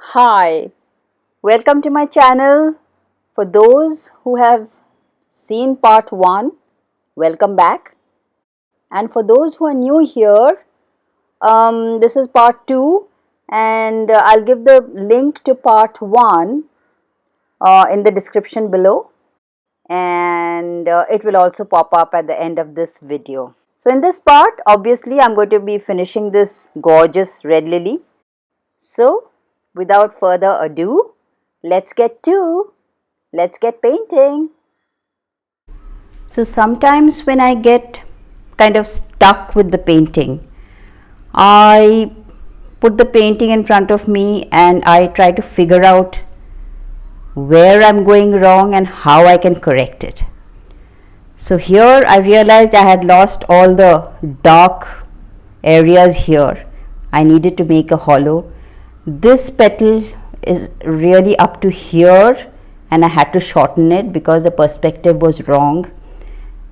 Hi, welcome to my channel. For those who have seen part 1, welcome back. And for those who are new here, this is part 2 and I'll give the link to part 1 in the description below, and it will also pop up at the end of this video. So in this part, obviously I'm going to be finishing this gorgeous red lily. So without further ado, let's get painting. So sometimes when I get kind of stuck with the painting, I put the painting in front of me and I try to figure out where I'm going wrong and how I can correct it. So here I realized I had lost all the dark areas here. I needed to make a hollow. This petal is really up to here and I had to shorten it because the perspective was wrong,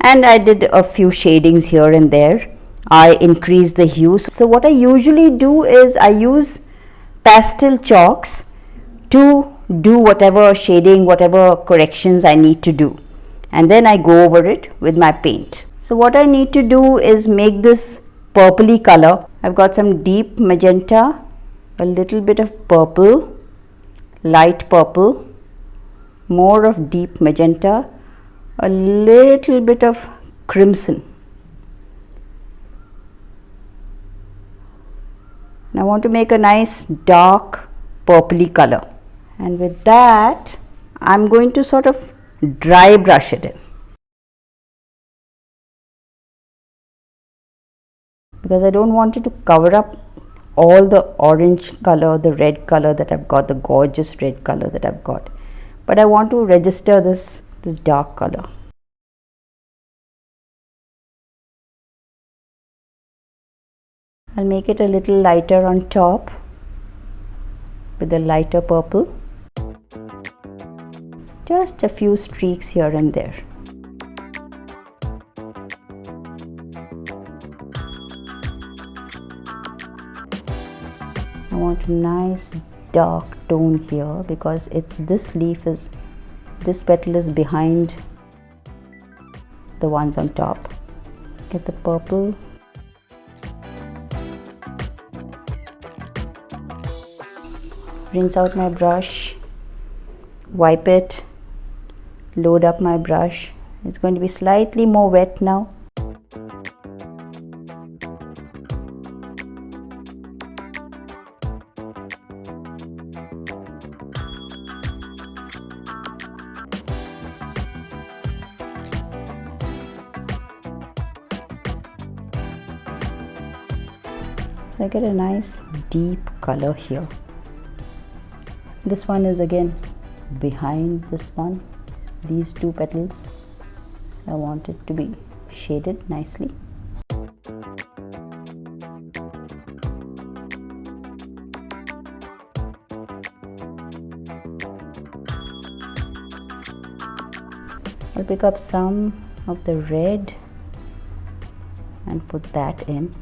and I did a few shadings here and there. I increased the hues. So what I usually do is I use pastel chalks to do whatever shading, whatever corrections I need to do, and then I go over it with my paint. So what I need to do is make this purpley color. I've got some deep magenta, a little bit of purple, light purple, more of deep magenta, a little bit of crimson. And I want to make a nice dark purpley color, and with that I'm going to sort of dry brush it in, because I don't want it to cover up all the orange color, the red color that I've got, the gorgeous red color that I've got, but I want to register this dark color. I'll make it a little lighter on top with a lighter purple, just a few streaks here and there. I want a nice dark tone here because this petal is behind the ones on top. Get the purple, rinse out my brush, wipe it, load up my brush. It's going to be slightly more wet now. So I get a nice deep color here. This one is again behind this one, these two petals, so I want it to be shaded nicely. I'll pick up some of the red and put that in,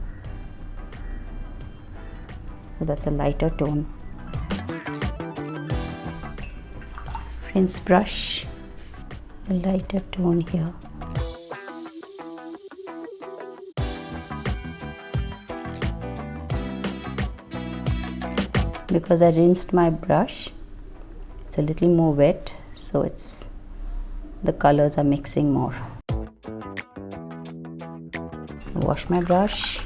so that's a lighter tone. Rinse brush, a lighter tone here. Because I rinsed my brush, it's a little more wet, so the colors are mixing more. Wash my brush,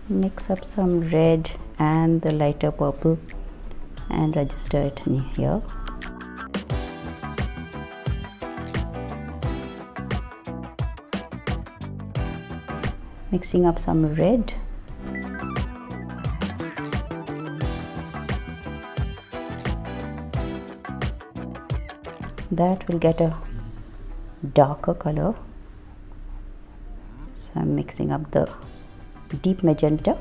mix up some red and the lighter purple and register it in here. Mixing up some red, that will get a darker color, so I'm mixing up the deep magenta.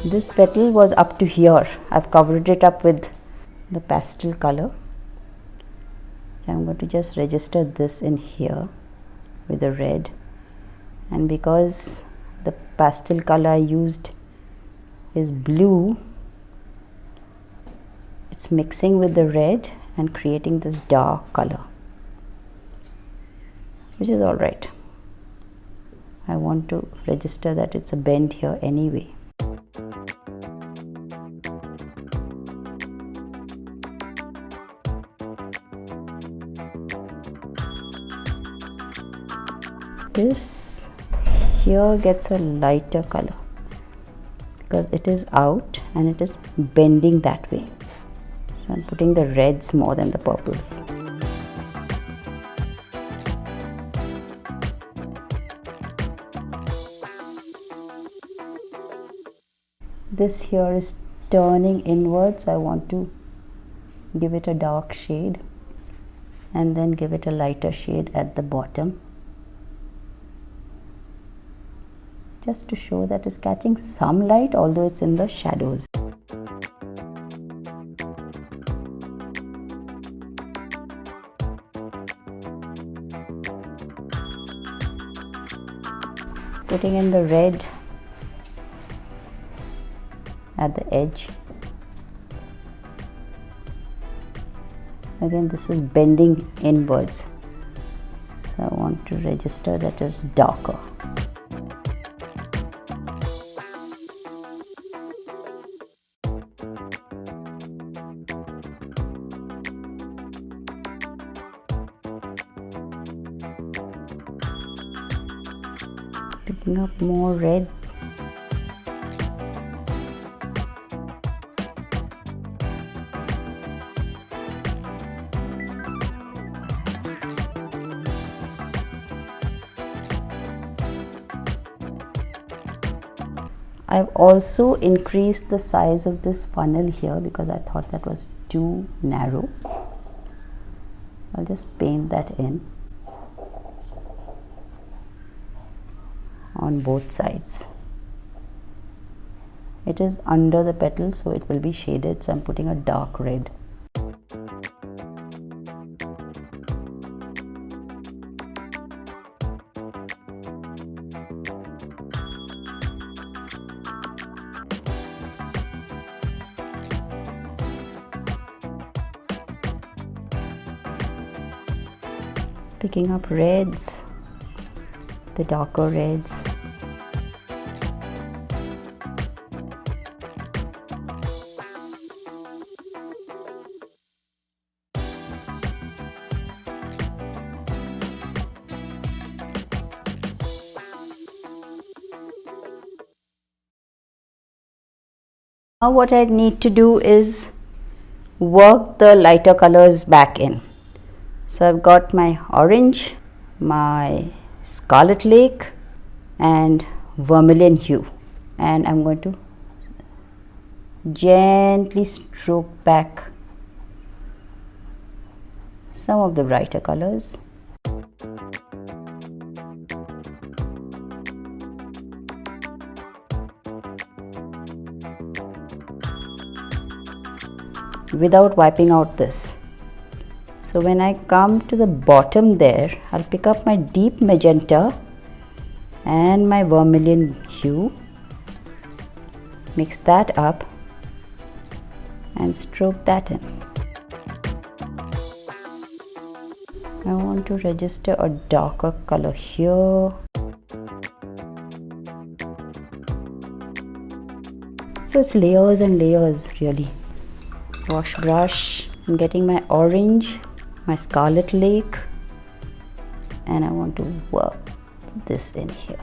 This petal was up to here. I've covered it up with the pastel color. I'm going to just register this in here with the red, and because the pastel color I used is blue, it's mixing with the red and creating this dark color, which is alright. I want to register that it's a bend here anyway. This here gets a lighter color because it is out and it is bending that way. So I'm putting the reds more than the purples. This here is turning inwards, so I want to give it a dark shade and then give it a lighter shade at the bottom, just to show that it's catching some light, although it's in the shadows. Putting in the red at the edge. Again, this is bending inwards, so I want to register that as darker. Picking up more red. I've also increased the size of this funnel here because I thought that was too narrow. I'll just paint that in on both sides. It is under the petal, so it will be shaded, so I'm putting a dark red. Picking up reds, the darker reds. Now what I need to do is work the lighter colors back in. So I've got my orange, my Scarlet Lake and Vermilion hue, and I'm going to gently stroke back some of the brighter colors. Without wiping out this. So when I come to the bottom there, I'll pick up my deep magenta and my vermilion hue, mix that up and stroke that in. I want to register a darker color here. So it's layers and layers really. Wash brush, I'm getting my orange, my Scarlet Lake, and I want to work this in here.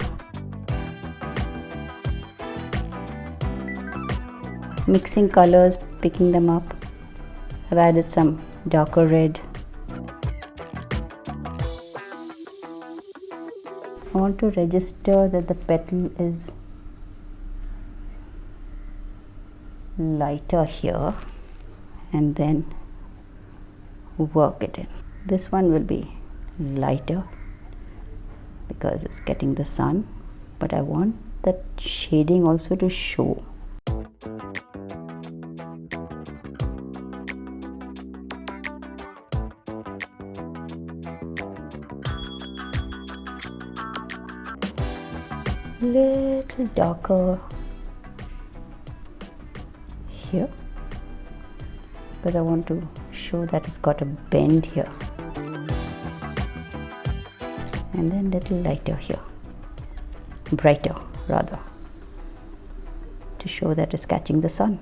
Mixing colors, picking them up. I've added some darker red. I want to register that the petal is lighter here and then work it in. This one will be lighter because it's getting the sun, but I want that shading also to show. little darker here, but I want to show that it's got a bend here, and then little lighter here, brighter rather, to show that it's catching the sun.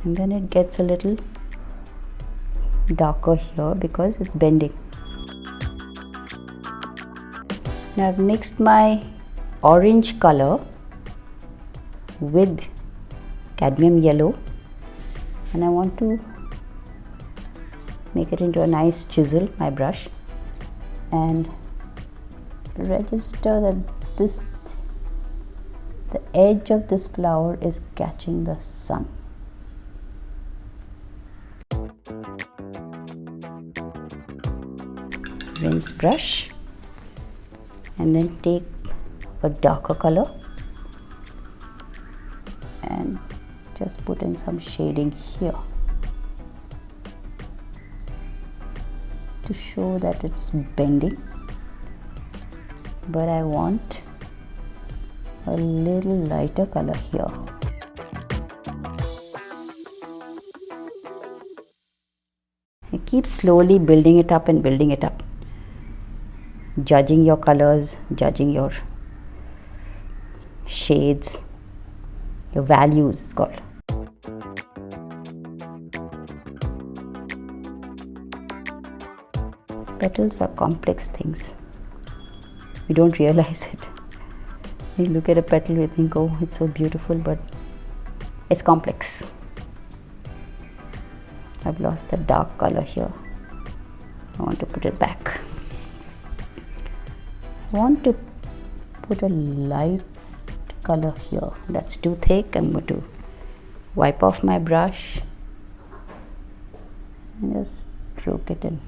And then it gets a little darker here because it's bending. Now I've mixed my orange color with cadmium yellow, and I want to make it into a nice chisel, my brush, and register that the edge of this flower is catching the sun. Rinse brush and then take a darker color and just put in some shading here to show that it's bending, but I want a little lighter color here. You keep slowly building it up and building it up, judging your colors, judging your shades, your values it's called. Petals are complex things. We don't realize it. We look at a petal, we think, oh, it's so beautiful, but it's complex. I've lost the dark color here. I want to put it back. I want to put a light color here. That's too thick. I'm going to wipe off my brush and just stroke it in.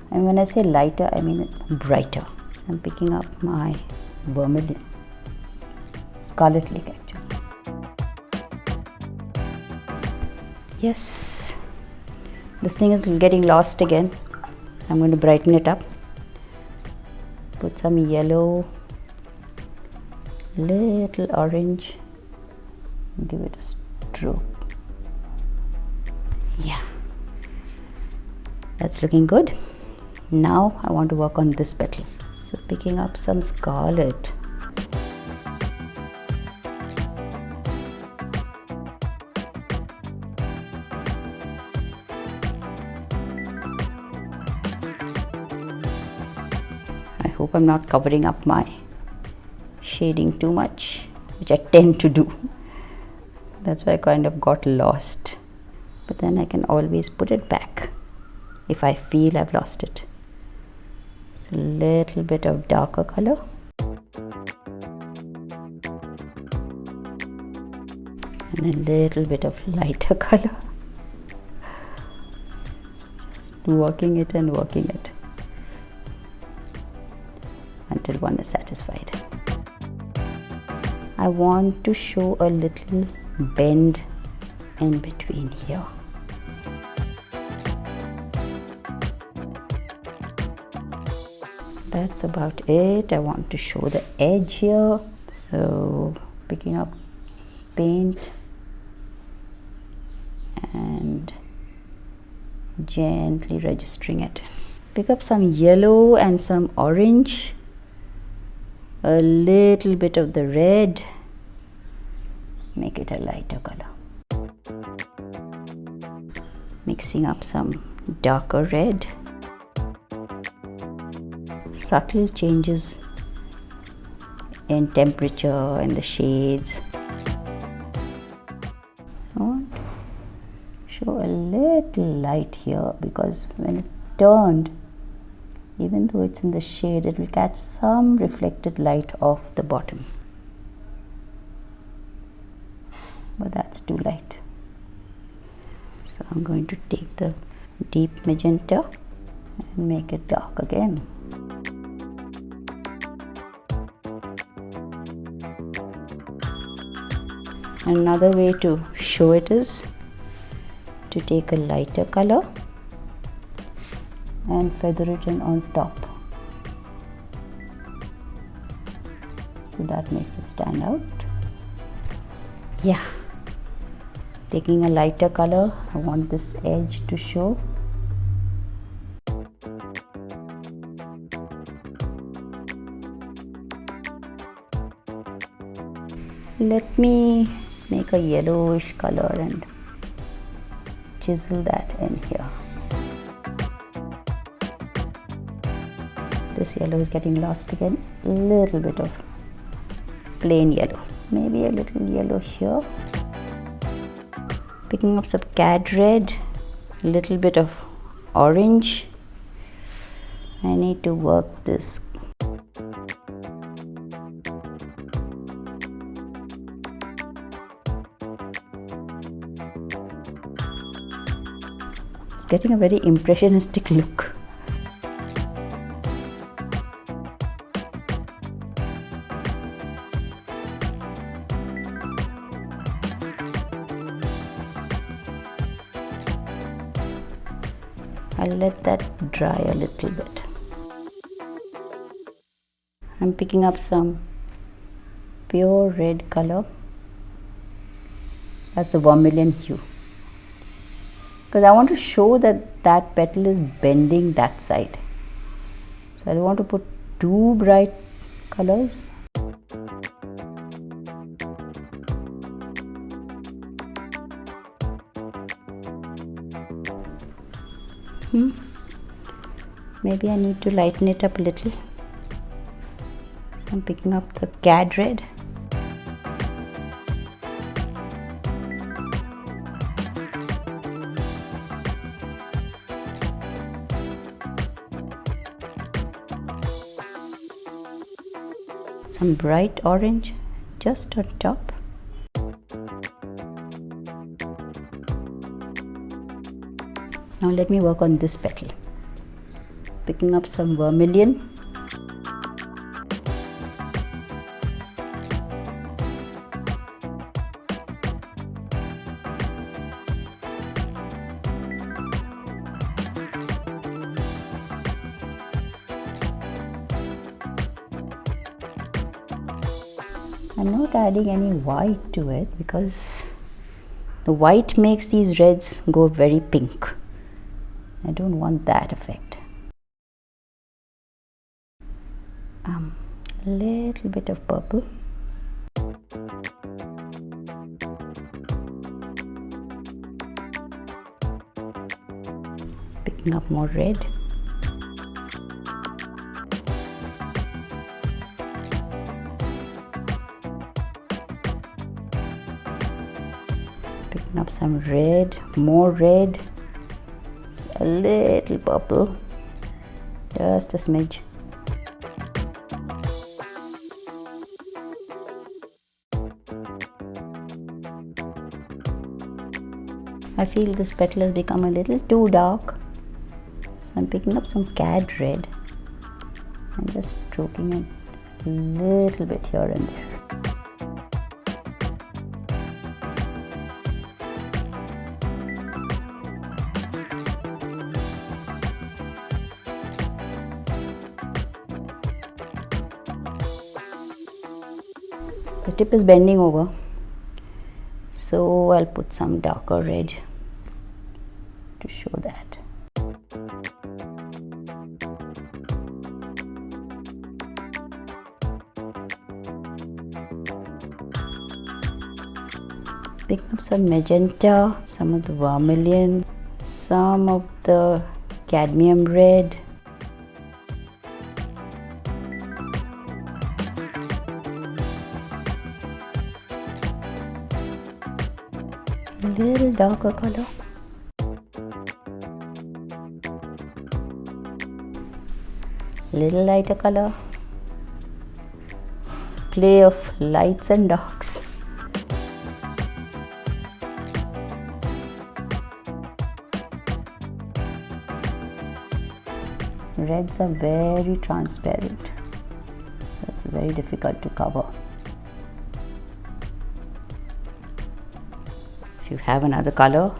And when I say lighter, I mean brighter. So I'm picking up my Vermilion, Scarlet actually. Yes, this thing is getting lost again, so I'm going to brighten it up. Put some yellow, little orange, give it a stroke. Yeah, that's looking good. Now I want to work on this petal, so picking up some Scarlet. I hope I'm not covering up my shading too much, which I tend to do. That's why I kind of got lost, but then I can always put it back if I feel I've lost it. So a little bit of darker color and a little bit of lighter color. Just working it and working it until one is satisfied. I want to show a little bend in between here. That's about it. I want to show the edge here. So picking up paint and gently registering it. Pick up some yellow and some orange, a little bit of the red, make it a lighter color. Mixing up some darker red. Subtle changes in temperature and the shades. I want to show a little light here because when it's turned, even though it's in the shade, it will catch some reflected light off the bottom. But that's too light. So I'm going to take the deep magenta and make it dark again. Another way to show it is to take a lighter color and feather it in on top. So that makes it stand out. Yeah, taking a lighter color, I want this edge to show. Let me make a yellowish color and chisel that in here. This yellow is getting lost again. A little bit of plain yellow, maybe a little yellow here. Picking up some cad red, a little bit of orange. I need to work this. It's getting a very impressionistic look. I'll let that dry a little bit. I'm picking up some pure red color. That's a vermilion hue. Because I want to show that that petal is bending that side. So I don't want to put too bright colors. Maybe I need to lighten it up a little. So I'm picking up the cad red. Some bright orange just on top. Now let me work on this petal. Picking up some vermilion. I'm not adding any white to it because the white makes these reds go very pink. I don't want that effect. A little bit of purple. Picking up more red. Picking up some red, more red. A little purple, just a smidge. I feel this petal has become a little too dark, so I'm picking up some cad red and just stroking it a little bit here and there. The tip is bending over, so I'll put some darker red to show that. Pick up some magenta, some of the vermilion, some of the cadmium red. A little darker color. Little lighter color. It's a play of lights and darks. Reds are very transparent, so it's very difficult to cover. If you have another color,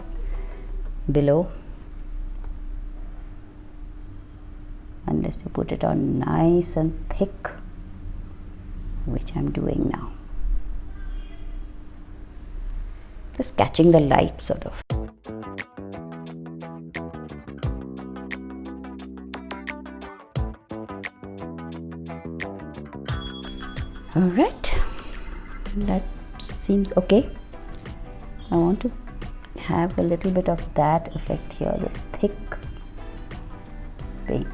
below, unless you put it on nice and thick, which I'm doing now. Just catching the light sort of. Alright, that seems okay. I want to have a little bit of that effect here, the thick paint.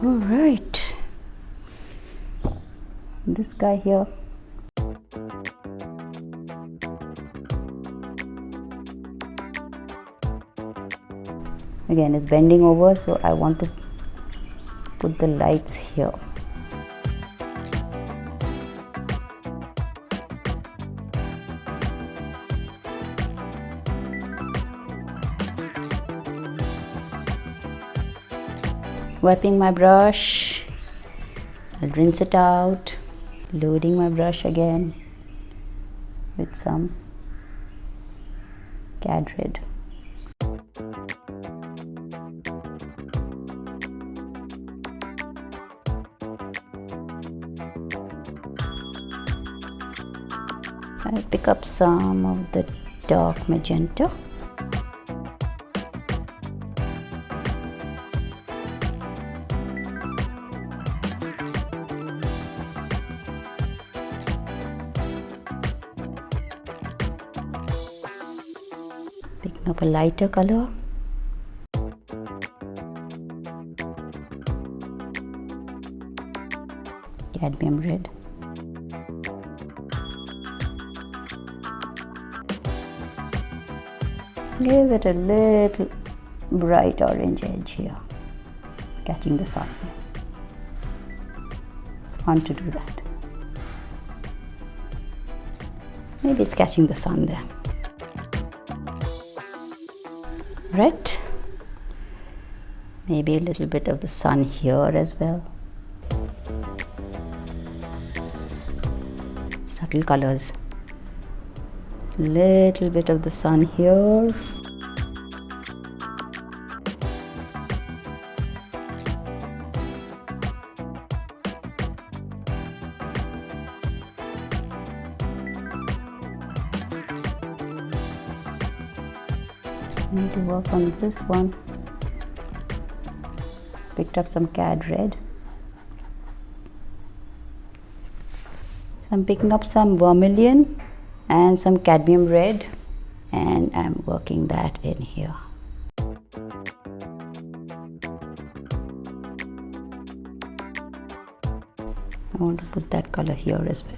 Alright, this guy here. Again, it's bending over, so I want to put the lights here. Wiping my brush, I'll rinse it out, loading my brush again with some Cad Red. I'll pick up some of the dark magenta. Picking up a lighter color. Cadmium red. Give it a little bright orange edge here. It's catching the sun here. It's fun to do that. Maybe it's catching the sun there. Red. Maybe a little bit of the sun here as well. Subtle colors. Little bit of the sun here. I need to work on this one. Picked up some Cad Red. I'm picking up some Vermilion and some Cadmium red, and I'm working that in here. I want to put that color here as well.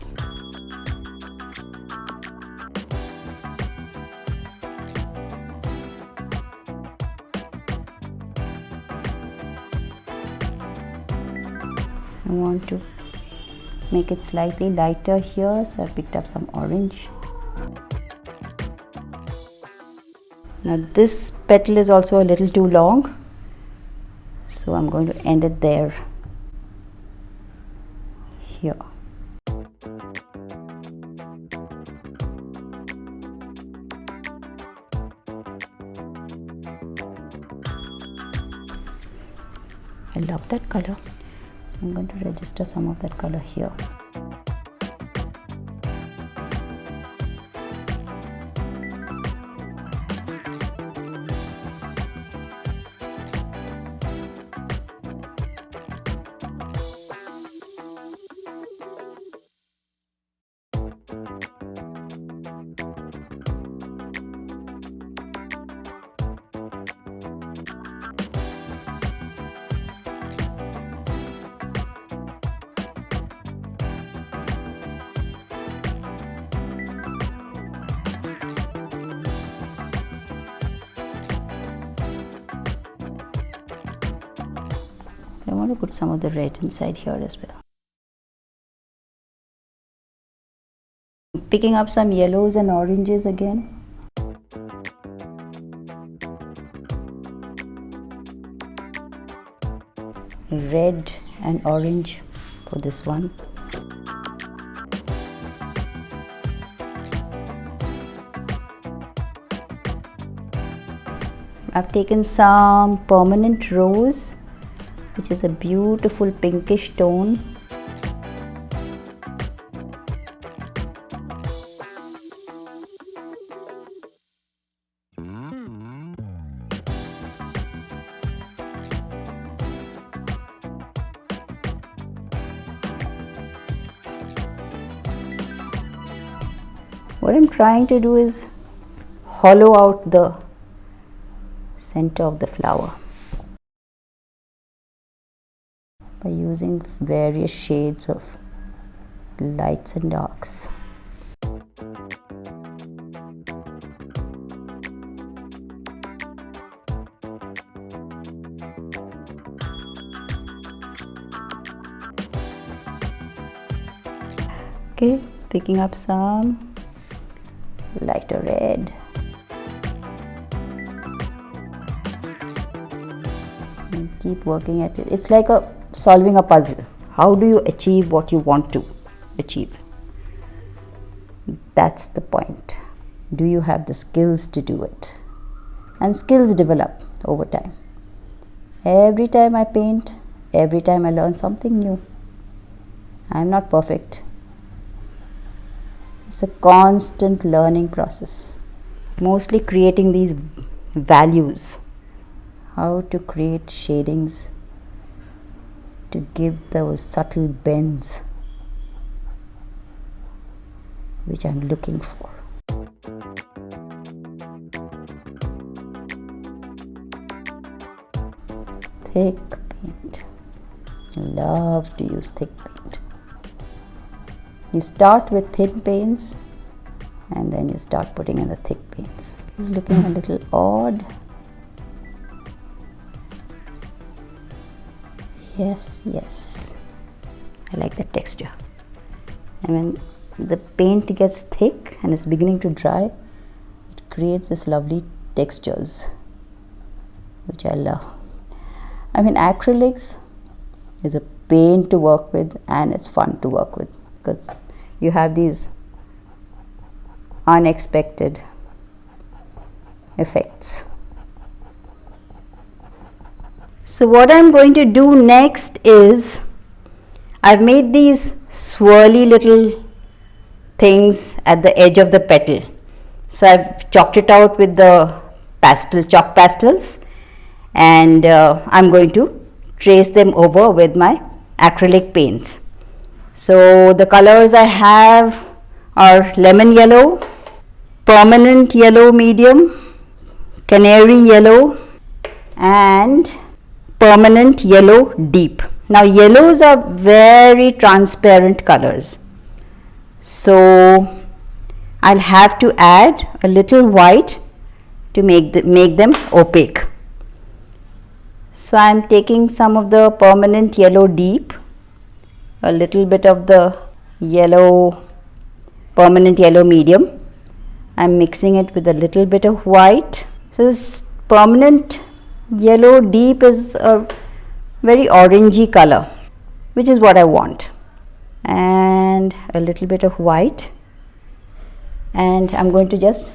I want to make it slightly lighter here, so I picked up some orange. Now this petal is also a little too long, so I'm going to end it there, here. I love that color, so I'm going to register some of that color here. I want to put some of the red inside here as well. Picking up some yellows and oranges again. Red and orange. for this one. I've taken some permanent rose, which is a beautiful pinkish tone. What I'm trying to do is hollow out the center of the flower by using various shades of lights and darks. Okay, picking up some lighter red. And keep working at it. It's like solving a puzzle. How do you achieve what you want to achieve? That's the point. Do you have the skills to do it? And skills develop over time. Every time I paint, every time I learn something new. I'm not perfect. It's a constant learning process. Mostly creating these values. How to create shadings to give those subtle bends which I'm looking for. Thick paint. Love to use thick paint. You start with thin paints and then you start putting in the thick paints. It's looking a little odd. Yes. I like the texture. And when the paint gets thick and is beginning to dry, it creates this lovely textures, which I love. I mean, acrylics is a pain to work with and it's fun to work with because you have these unexpected effects. So what I'm going to do next is, I've made these swirly little things at the edge of the petal. So I've chalked it out with the chalk pastels, and I'm going to trace them over with my acrylic paints. So the colors I have are lemon yellow, permanent yellow medium, canary yellow, and permanent yellow deep. Now yellows are very transparent colors, so I'll have to add a little white to make them opaque. So I'm taking some of the permanent yellow deep, a little bit of the permanent yellow medium. I'm mixing it with a little bit of white. So this permanent yellow deep is a very orangey color, which is what I want, and a little bit of white, and I'm going to just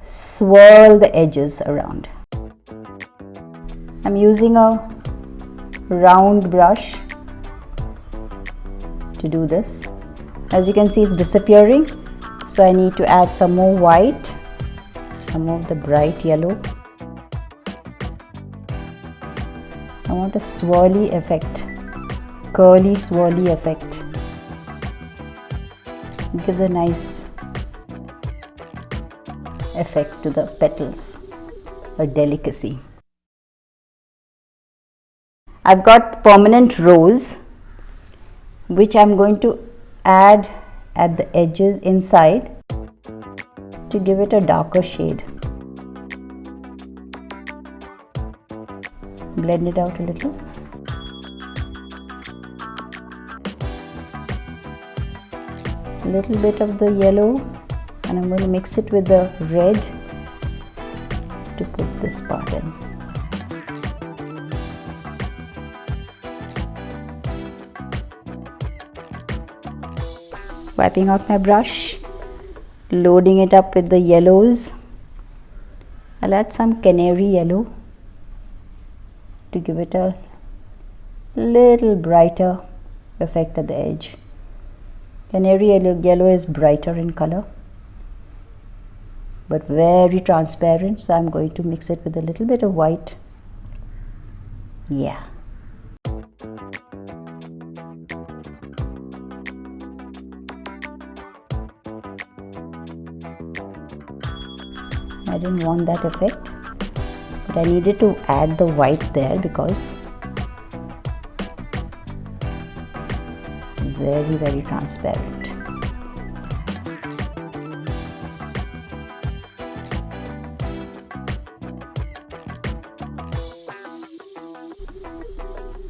swirl the edges around. I'm using a round brush to do this. As you can see, it's disappearing, so I need to add some more white, some of the bright yellow. I want a swirly effect, curly swirly effect. It gives a nice effect to the petals, a delicacy. I've got permanent rose, which I'm going to add at the edges inside to give it a darker shade. Blend it out a little. A little bit of the yellow, and I'm going to mix it with the red to put this part in. Wiping out my brush, loading it up with the yellows. I'll add some Canary yellow to give it a little brighter effect at the edge. Canary yellow is brighter in color but very transparent, so I'm going to mix it with a little bit of white. Yeah. I didn't want that effect, but I needed to add the white there because very transparent.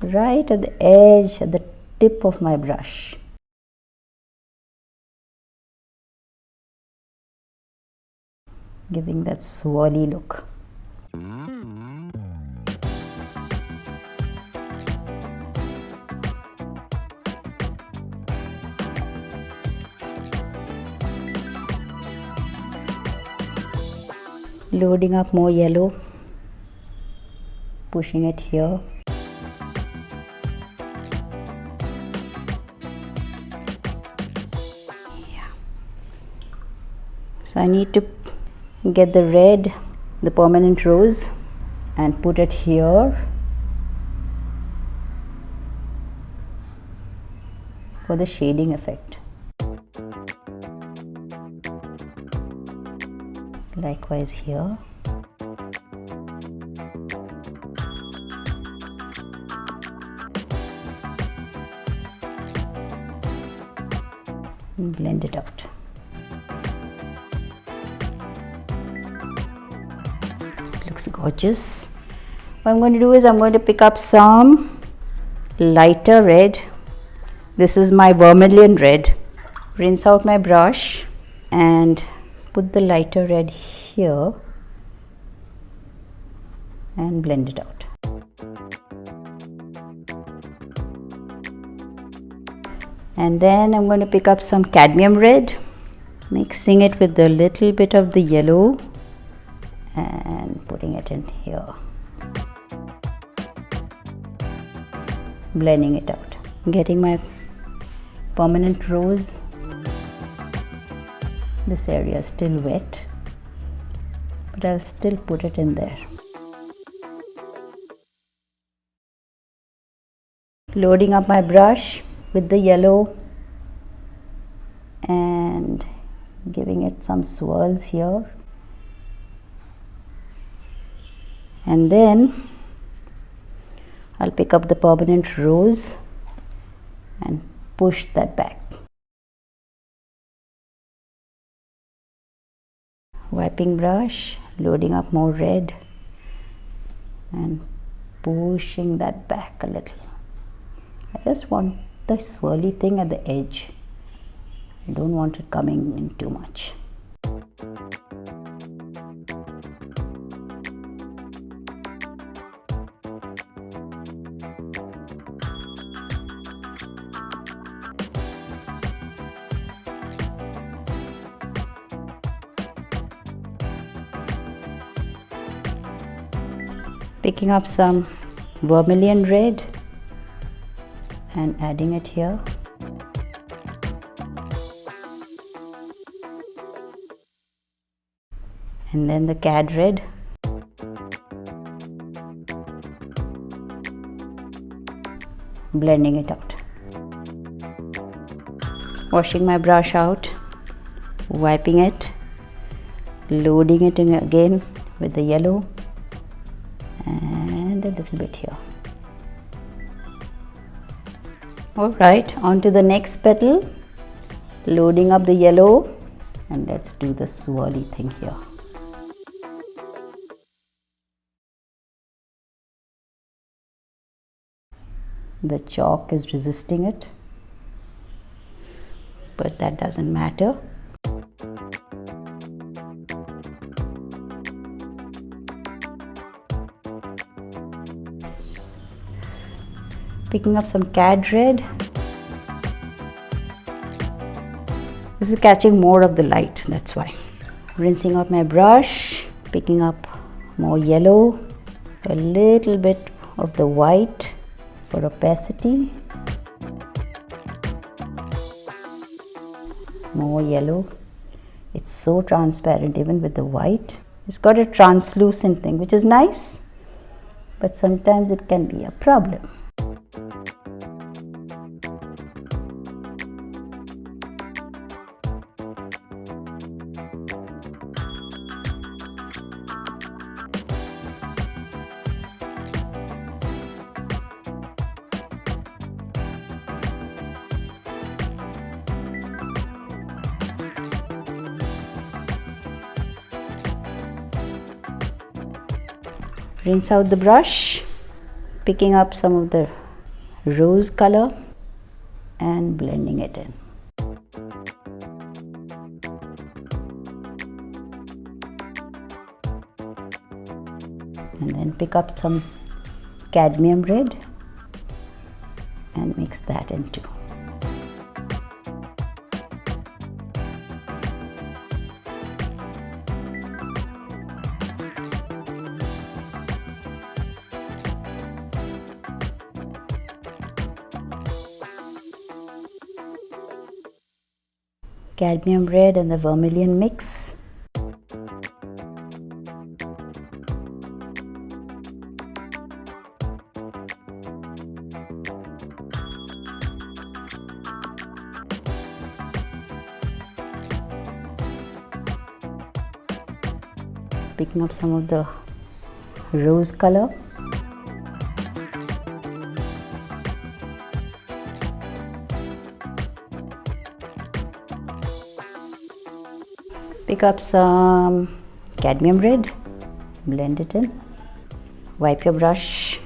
Right at the edge, at the tip of my brush. Giving that swirly look. Loading up more yellow, pushing it here. Yeah. So I need to get the red, the permanent rose, and put it here for the shading effect. Likewise here. And blend it out. Looks gorgeous. What I'm going to do is I'm going to pick up some lighter red. This is my Vermilion red. Rinse out my brush and put the lighter red here and blend it out. And then I'm going to pick up some cadmium red, mixing it with a little bit of the yellow and putting it in here. Blending it out. Getting my permanent rose. This area is still wet, but I'll still put it in there. Loading up my brush with the yellow and giving it some swirls here. And then I'll pick up the permanent rose and push that back. Wiping brush, loading up more red and pushing that back a little. I just want the swirly thing at the edge. I don't want it coming in too much. Picking up some Vermilion red and adding it here. And then the cad red. Blending it out. Washing my brush out, wiping it, loading it in again with the yellow and a little bit here. Alright, on to the next petal. Loading up the yellow and let's do the swirly thing here. The chalk is resisting it, but that doesn't matter. Picking up some cad red This is catching more of the light, that's why. Rinsing out my brush, picking up more yellow, a little bit of the white for opacity, more yellow. It's so transparent even with the white. It's got a translucent thing, which is nice, but sometimes it can be a problem. Rinse out the brush, picking up some of the rose color and blending it in. And then pick up some cadmium red and mix that in too. Cadmium red and the vermilion mix. Picking up some of the rose color. Pick up some cadmium red, blend it in. Wipe your brush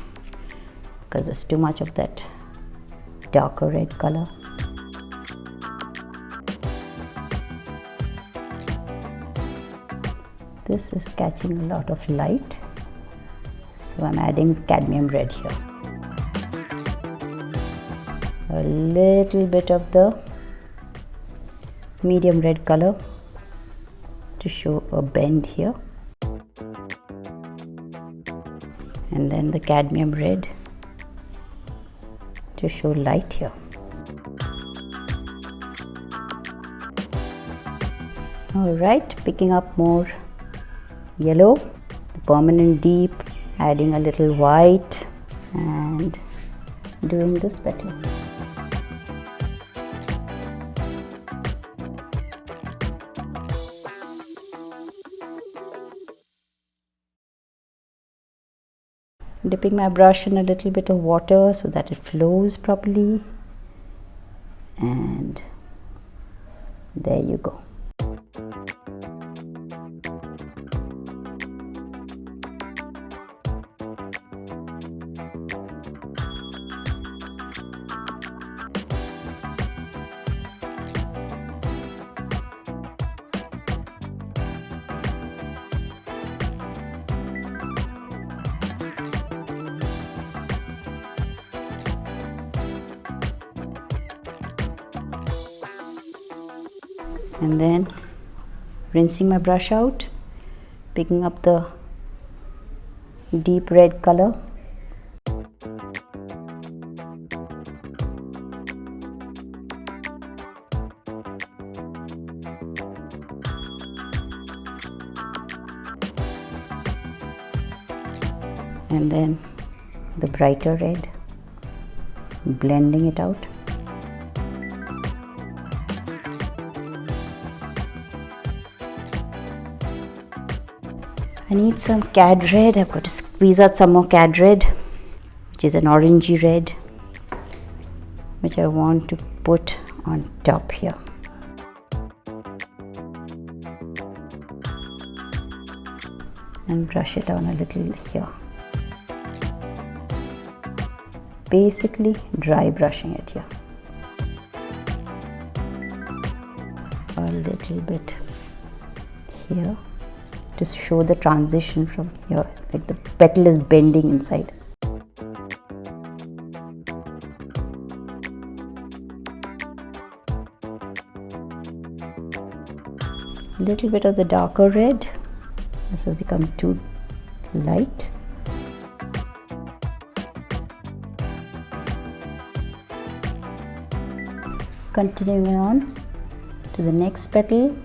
because there's too much of that darker red color. This is catching a lot of light, so I'm adding cadmium red here. A little bit of the medium red color to show a bend here, and then the cadmium red to show light here. Alright, picking up more yellow, the permanent deep, adding a little white and doing this petal. Dipping my brush in a little bit of water so that it flows properly, and there you go. And then rinsing my brush out, picking up the deep red color, and then the brighter red, blending it out. I need some cad red. I've got to squeeze out some more cad red, which is an orangey red, which I want to put on top here. And brush it on a little here. Basically dry brushing it here. A little bit here to show the transition from here, like the petal is bending inside. A little bit of the darker red. This has become too light. Continuing on to the next petal.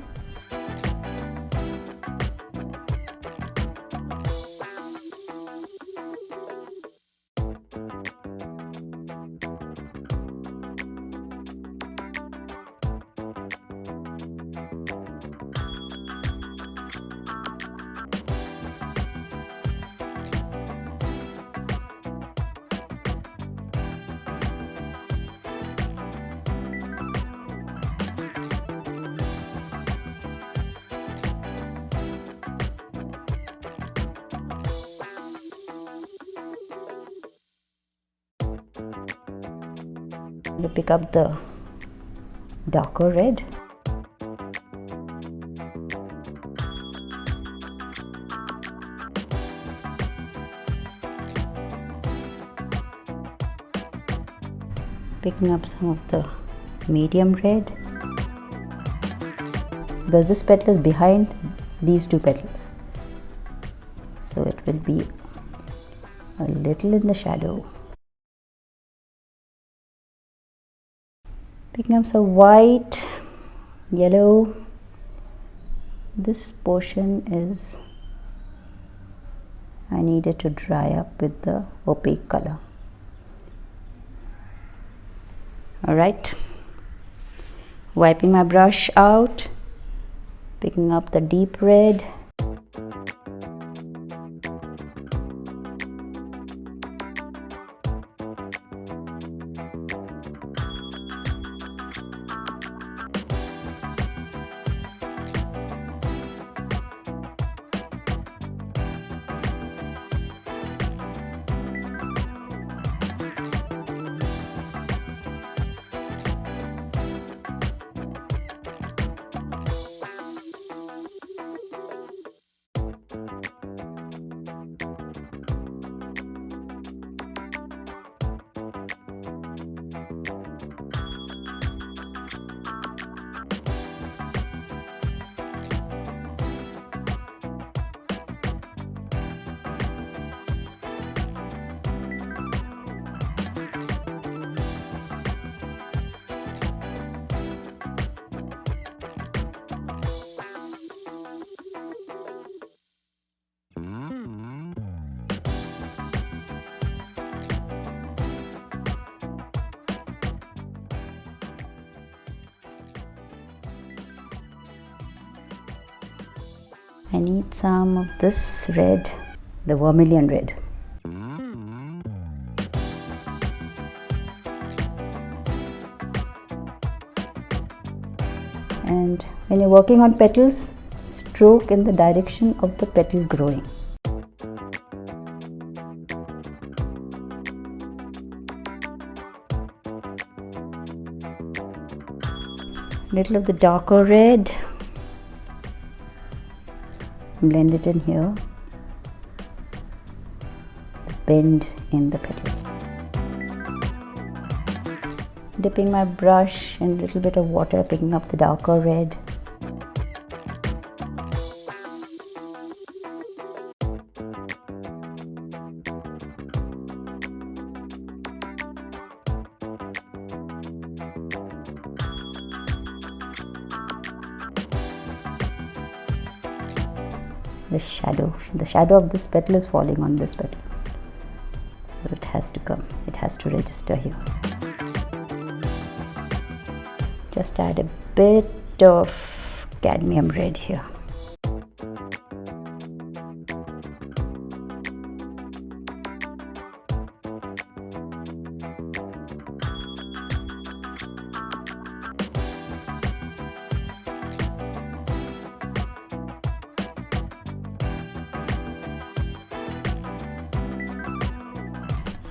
To pick up the darker red. Picking up some of the medium red, because this petal is behind these two petals, so it will be a little in the shadow. Picking up some white, yellow. This portion is, I need it to dry up with the opaque color. Alright, wiping my brush out, picking up the deep red. I need some of this red, the vermilion red. And when you're working on petals, stroke in the direction of the petal growing. Little of the darker red. Blend it in here, the bend in the petal. Dipping my brush in a little bit of water, picking up the darker red. The shadow of this petal is falling on this petal, so it has to come, it has to register here. Just add a bit of cadmium red here.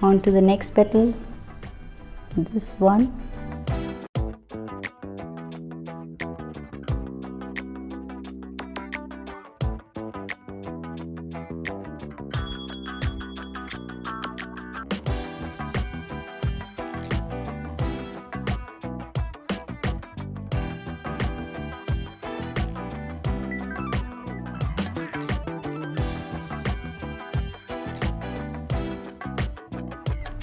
On to the next petal, this one.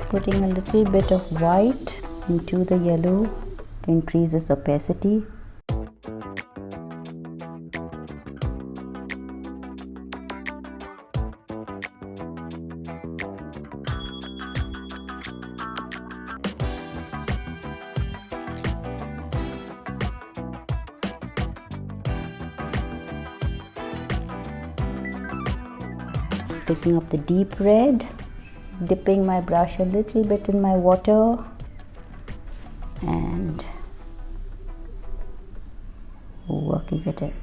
Putting a little bit of white into the yellow to increase its opacity. Picking up the deep red, dipping my brush a little bit in my water and working it in.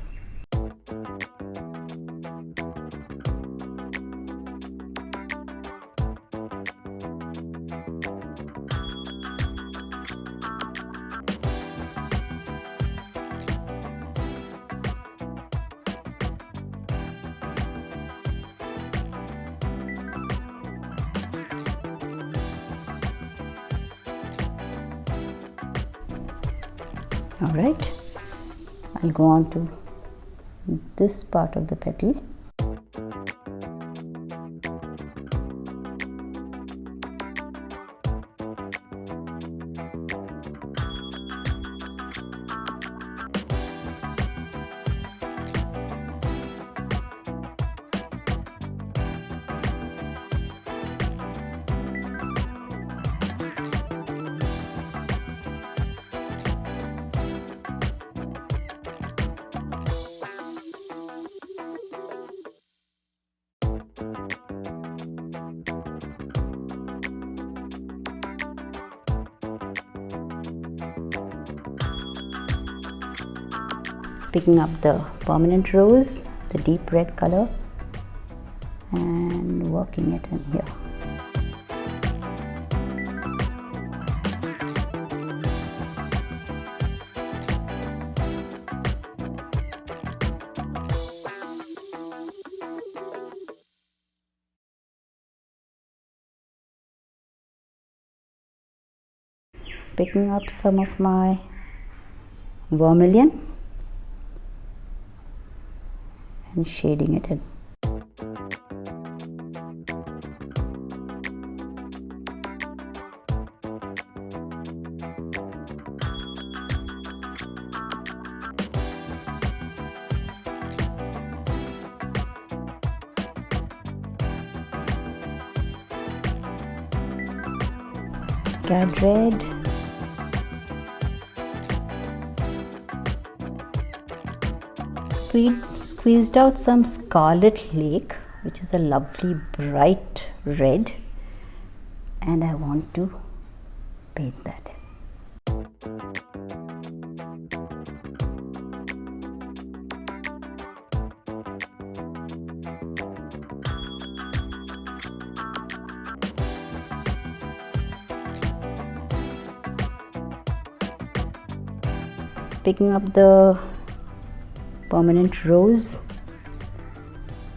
Alright, I'll go on to this part of the petal. Picking up the permanent rose, the deep red color, and working it in here. Picking up some of my Vermilion and shading it in. Cad red, squeezed out some Scarlet Lake, which is a lovely bright red, and I want to paint that in. Picking up the permanent rose,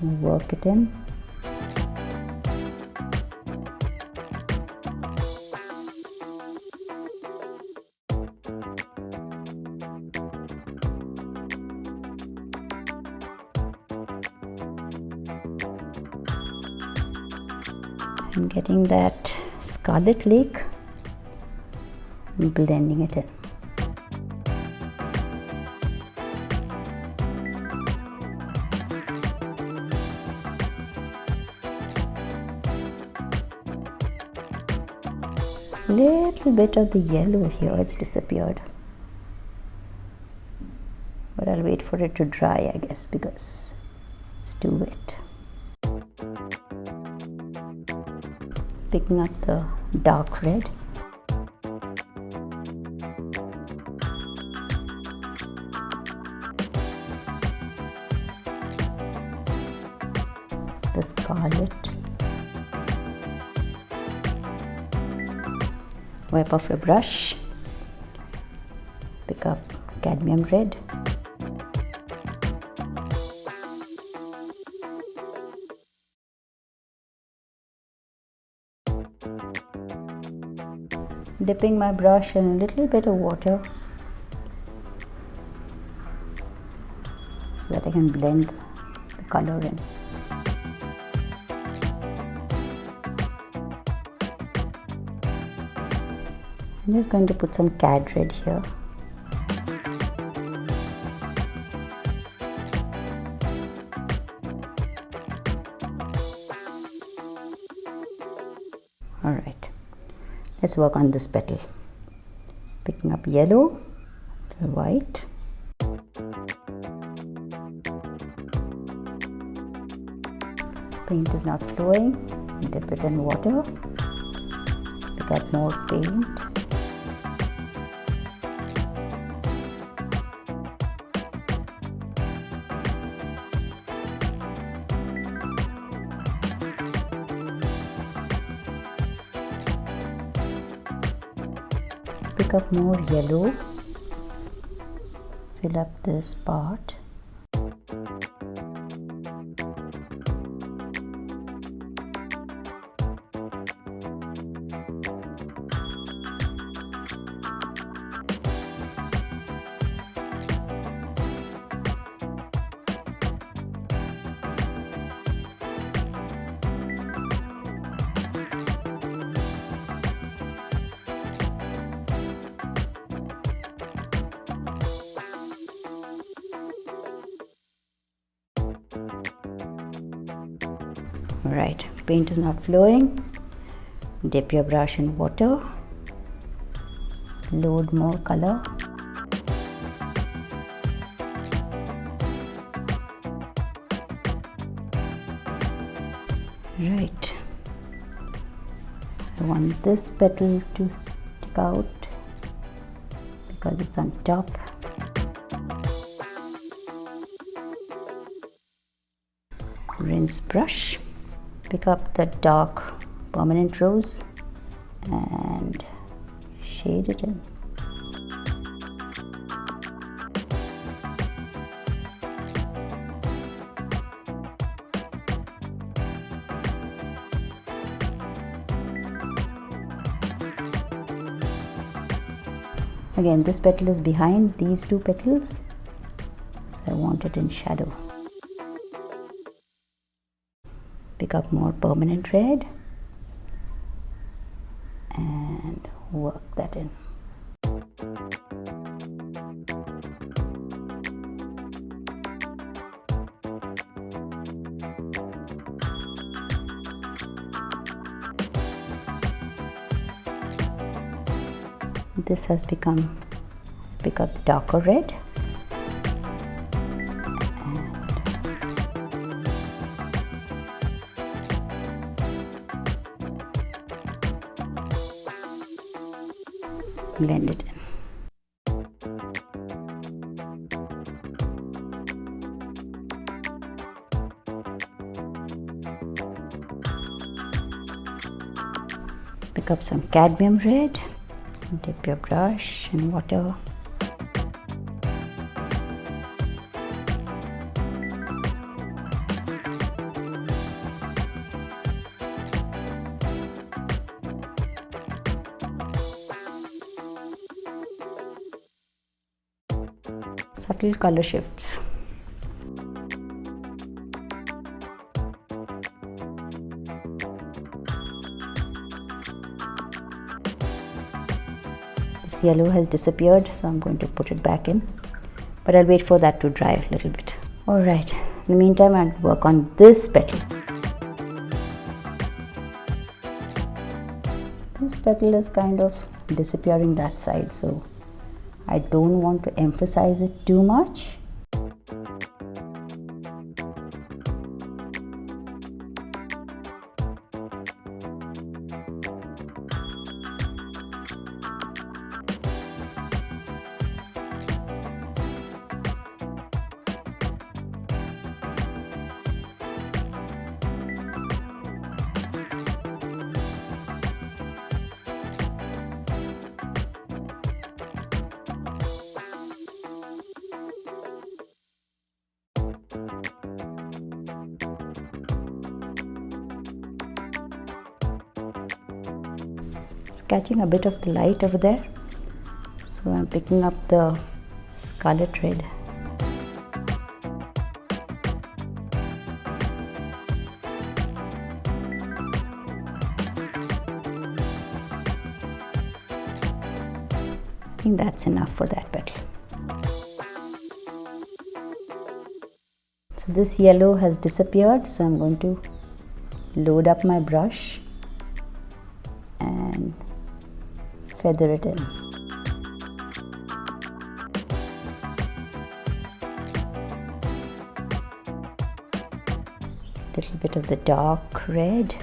work it in. I'm getting that Scarlet Lake and blending it in. Little bit of the yellow here, it's disappeared, but I'll wait for it to dry, I guess, because it's too wet. Picking up the dark red, the scarlet. Wipe off your brush, pick up cadmium red, dipping my brush in a little bit of water so that I can blend the color in. I'm just going to put some cad red here. Alright, let's work on this petal. Picking up yellow, the white. Paint is not flowing, dip it in water. Pick up more paint. Pick up more yellow, fill up this part. Alright, paint is not flowing. Dip your brush in water. Load more color. Right. I want this petal to stick out because it's on top. Rinse brush. Pick up the dark permanent rose and shade it in. Again, this petal is behind these two petals, so I want it in shadow. Pick up more permanent red and work that in. This has become, pick up the darker red. Blend it in. Pick up some cadmium red, dip your brush in water. Subtle color shifts. This yellow has disappeared, so I'm going to put it back in, but I'll wait for that to dry a little bit. Alright, in the meantime I'll work on this petal. This petal is kind of disappearing that side, so I don't want to emphasize it too much. Catching a bit of the light over there, so I'm picking up the Scarlet red. I think that's enough for that petal. So this yellow has disappeared, so I'm going to load up my brush and feather it in. Little bit of the dark red.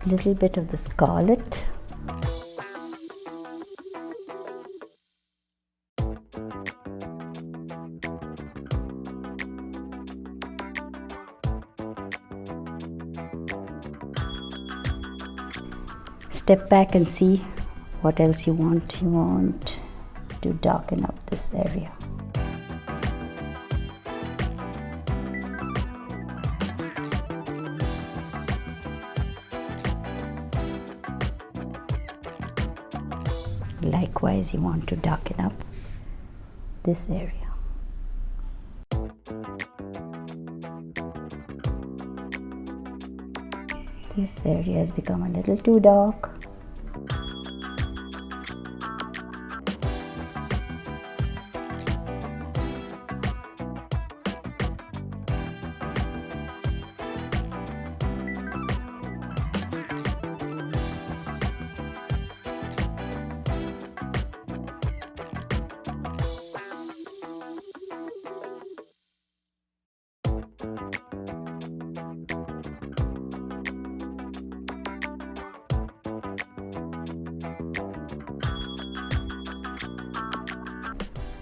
Little bit of the scarlet. Step back and see what else you want. You want to darken up this area. Likewise, you want to darken up this area. This area has become a little too dark.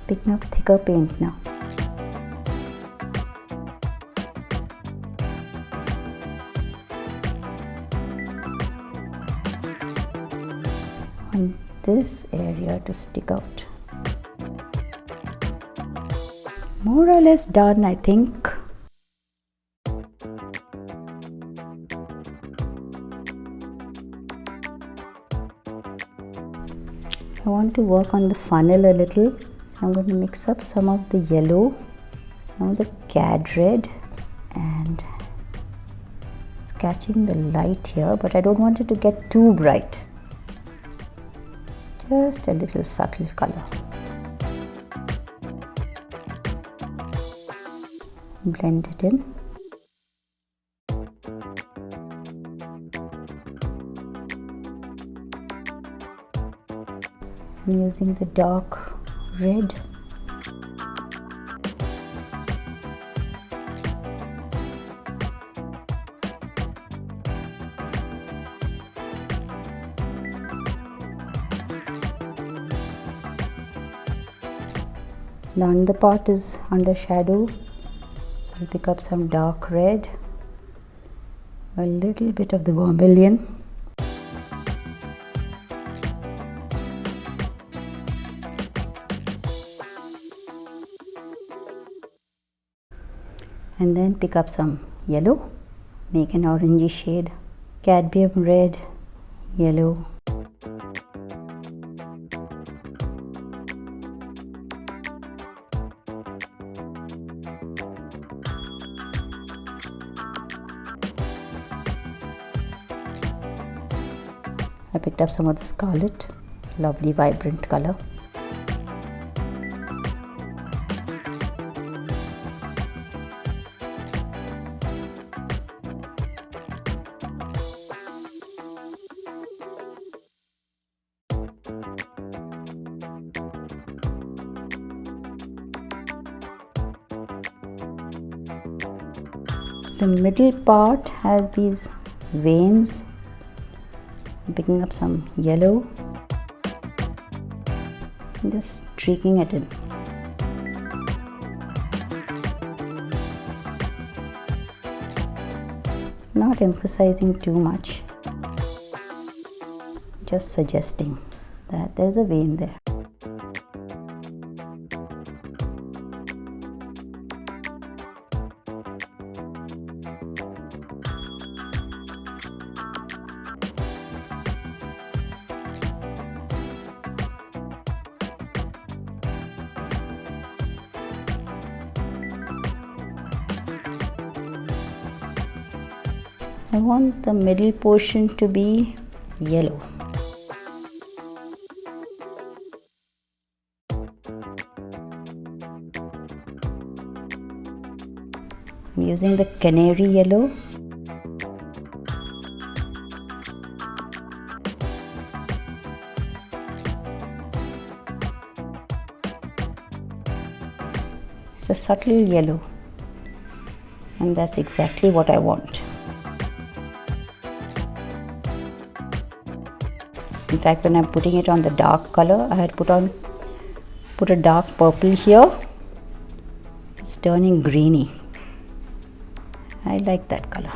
Picking up thicker paint now. On this area to stick out. More or less done, I think. I want to work on the funnel a little. I'm going to mix up some of the yellow, some of the cad red, and it's catching the light here, but I don't want it to get too bright. Just a little subtle color. Blend it in. I'm using the dark red. The under part is under shadow, so I'll pick up some dark red, a little bit of the vermilion. And then pick up some yellow, make an orangey shade, cadmium red, yellow. I picked up some of the scarlet, lovely vibrant color. The middle part has these veins. I'm picking up some yellow and just streaking it in. Not emphasizing too much, just suggesting that there's a vein there. I want the middle portion to be yellow. I'm using the Canary yellow. It's a subtle yellow, and that's exactly what I want. In fact, when I'm putting it on the dark color, I had put a dark purple here. It's turning greeny. I like that color.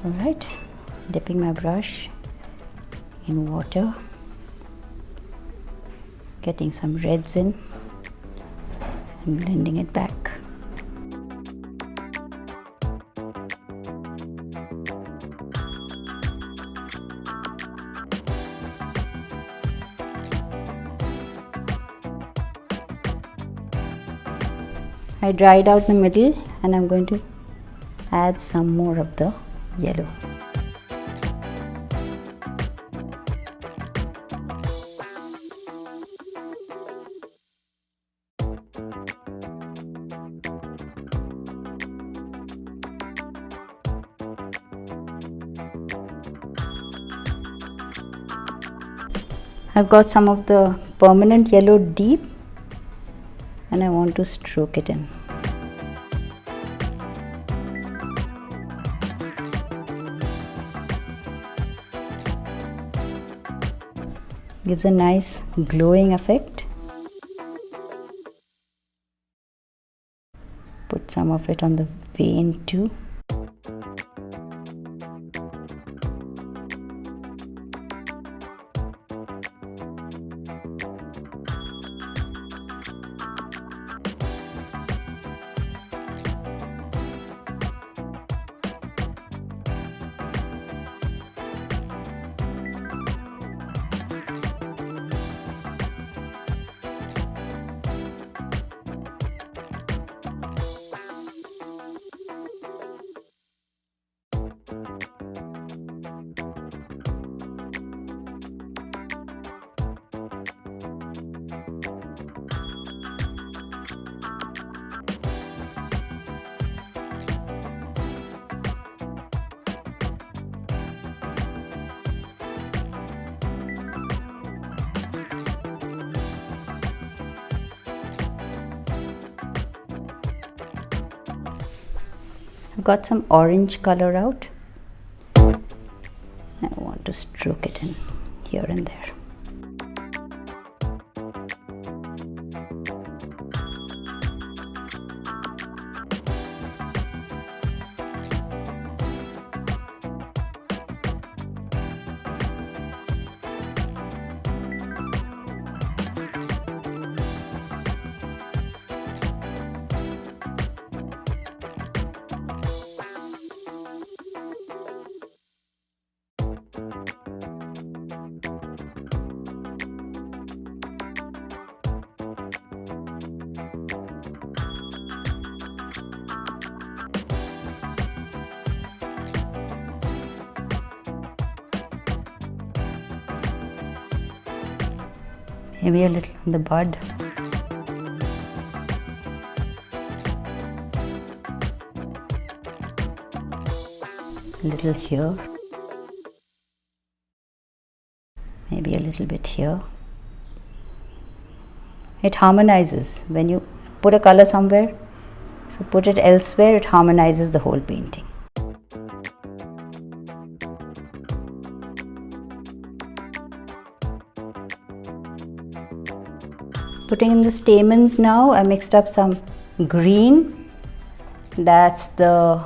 Alright, dipping my brush in water, getting some reds in and blending it back. I dried out the middle and I'm going to add some more of the yellow. I've got some of the permanent yellow deep and I want to stroke it in. Gives a nice glowing effect. Put some of it on the vein too. I've got some orange color out. I want to stroke it in here and there. maybe a little on the bud. A little here. Maybe a little bit here. It harmonizes. When you put a color somewhere, if you put it elsewhere, it harmonizes the whole painting. Putting in the stamens now, I mixed up some green. That's the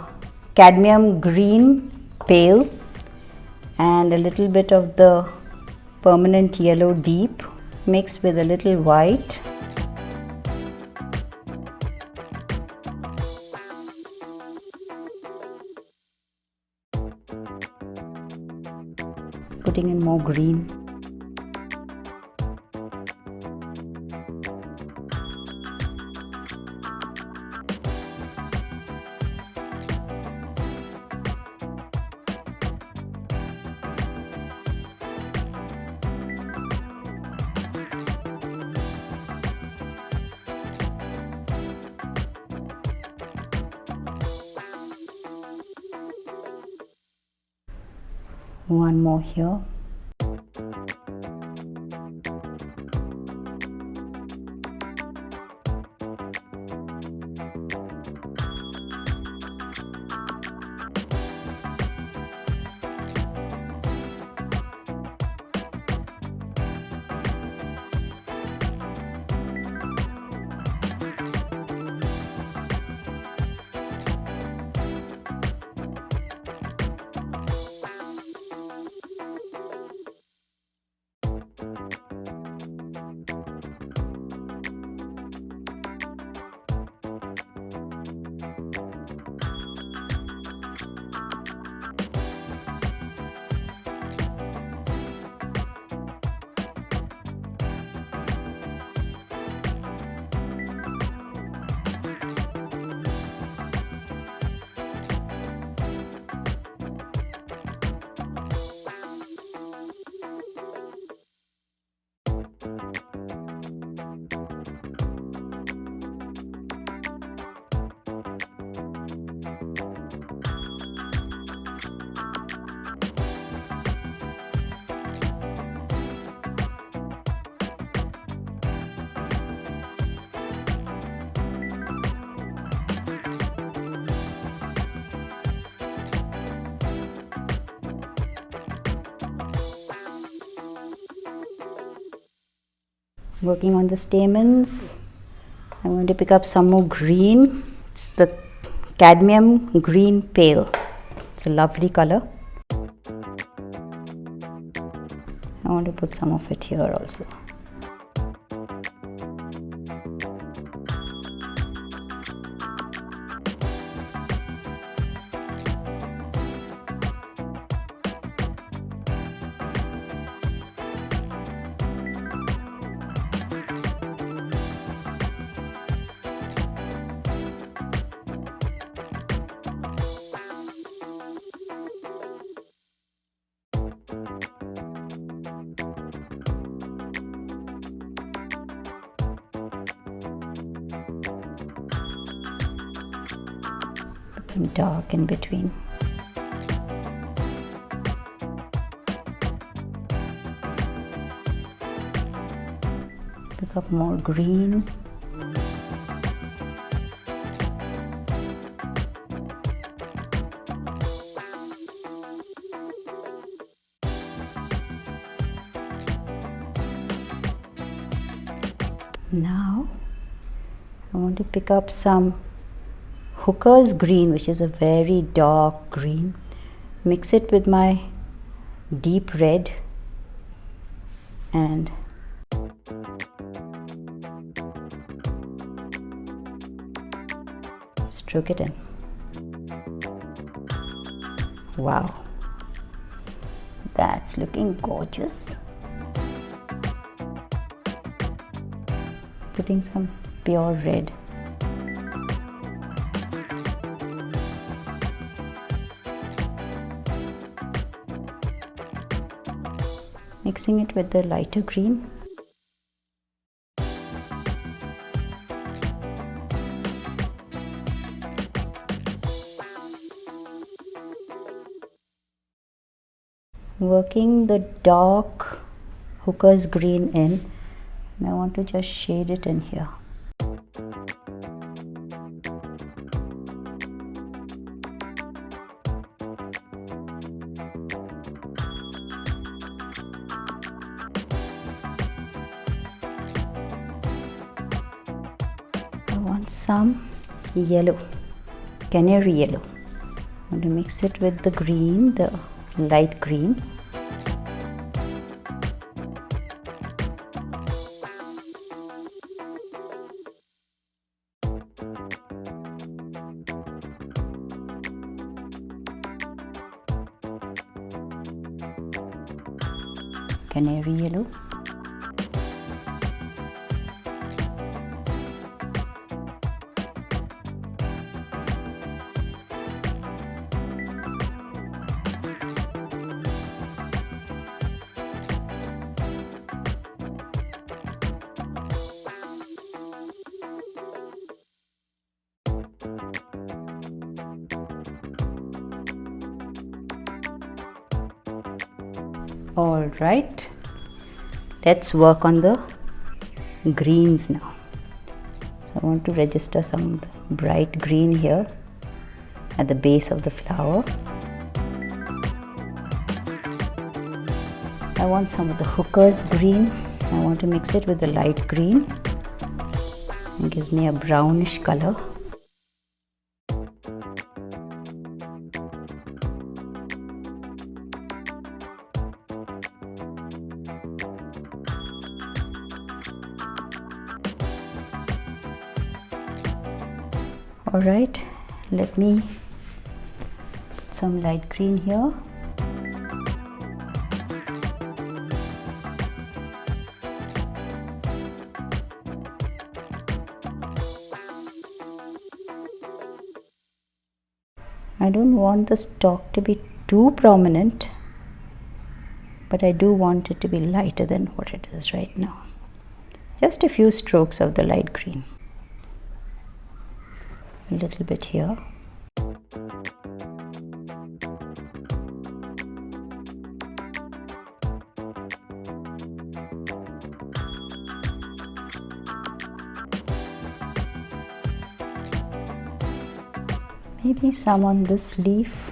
cadmium green pale, and a little bit of the permanent yellow deep mixed with a little white. Putting in more green. One more here. Working on the stamens, I'm going to pick up some more green. It's the cadmium green pale. It's a lovely color. I want to put some of it here also. Some dark in between. Pick up more green. Now I want to pick up some Hooker's green, which is a very dark green. Mix it with my deep red and stroke it in. Wow, that's looking gorgeous. Putting some pure red. Mixing it with the lighter green. working the dark hooker's green in, and I want to just shade it in here. I want some yellow, canary yellow. I'm going to mix it with the green, the light green. Canary yellow. All right, let's work on the greens now. So I want to register some of the bright green here at the base of the flower. I want some of the hooker's green. I want to mix it with the light green. It gives me a brownish color. All right, let me put some light green here. I don't want the stalk to be too prominent, but I do want it to be lighter than what it is right now. Just a few strokes of the light green. A little bit here. Maybe some on this leaf.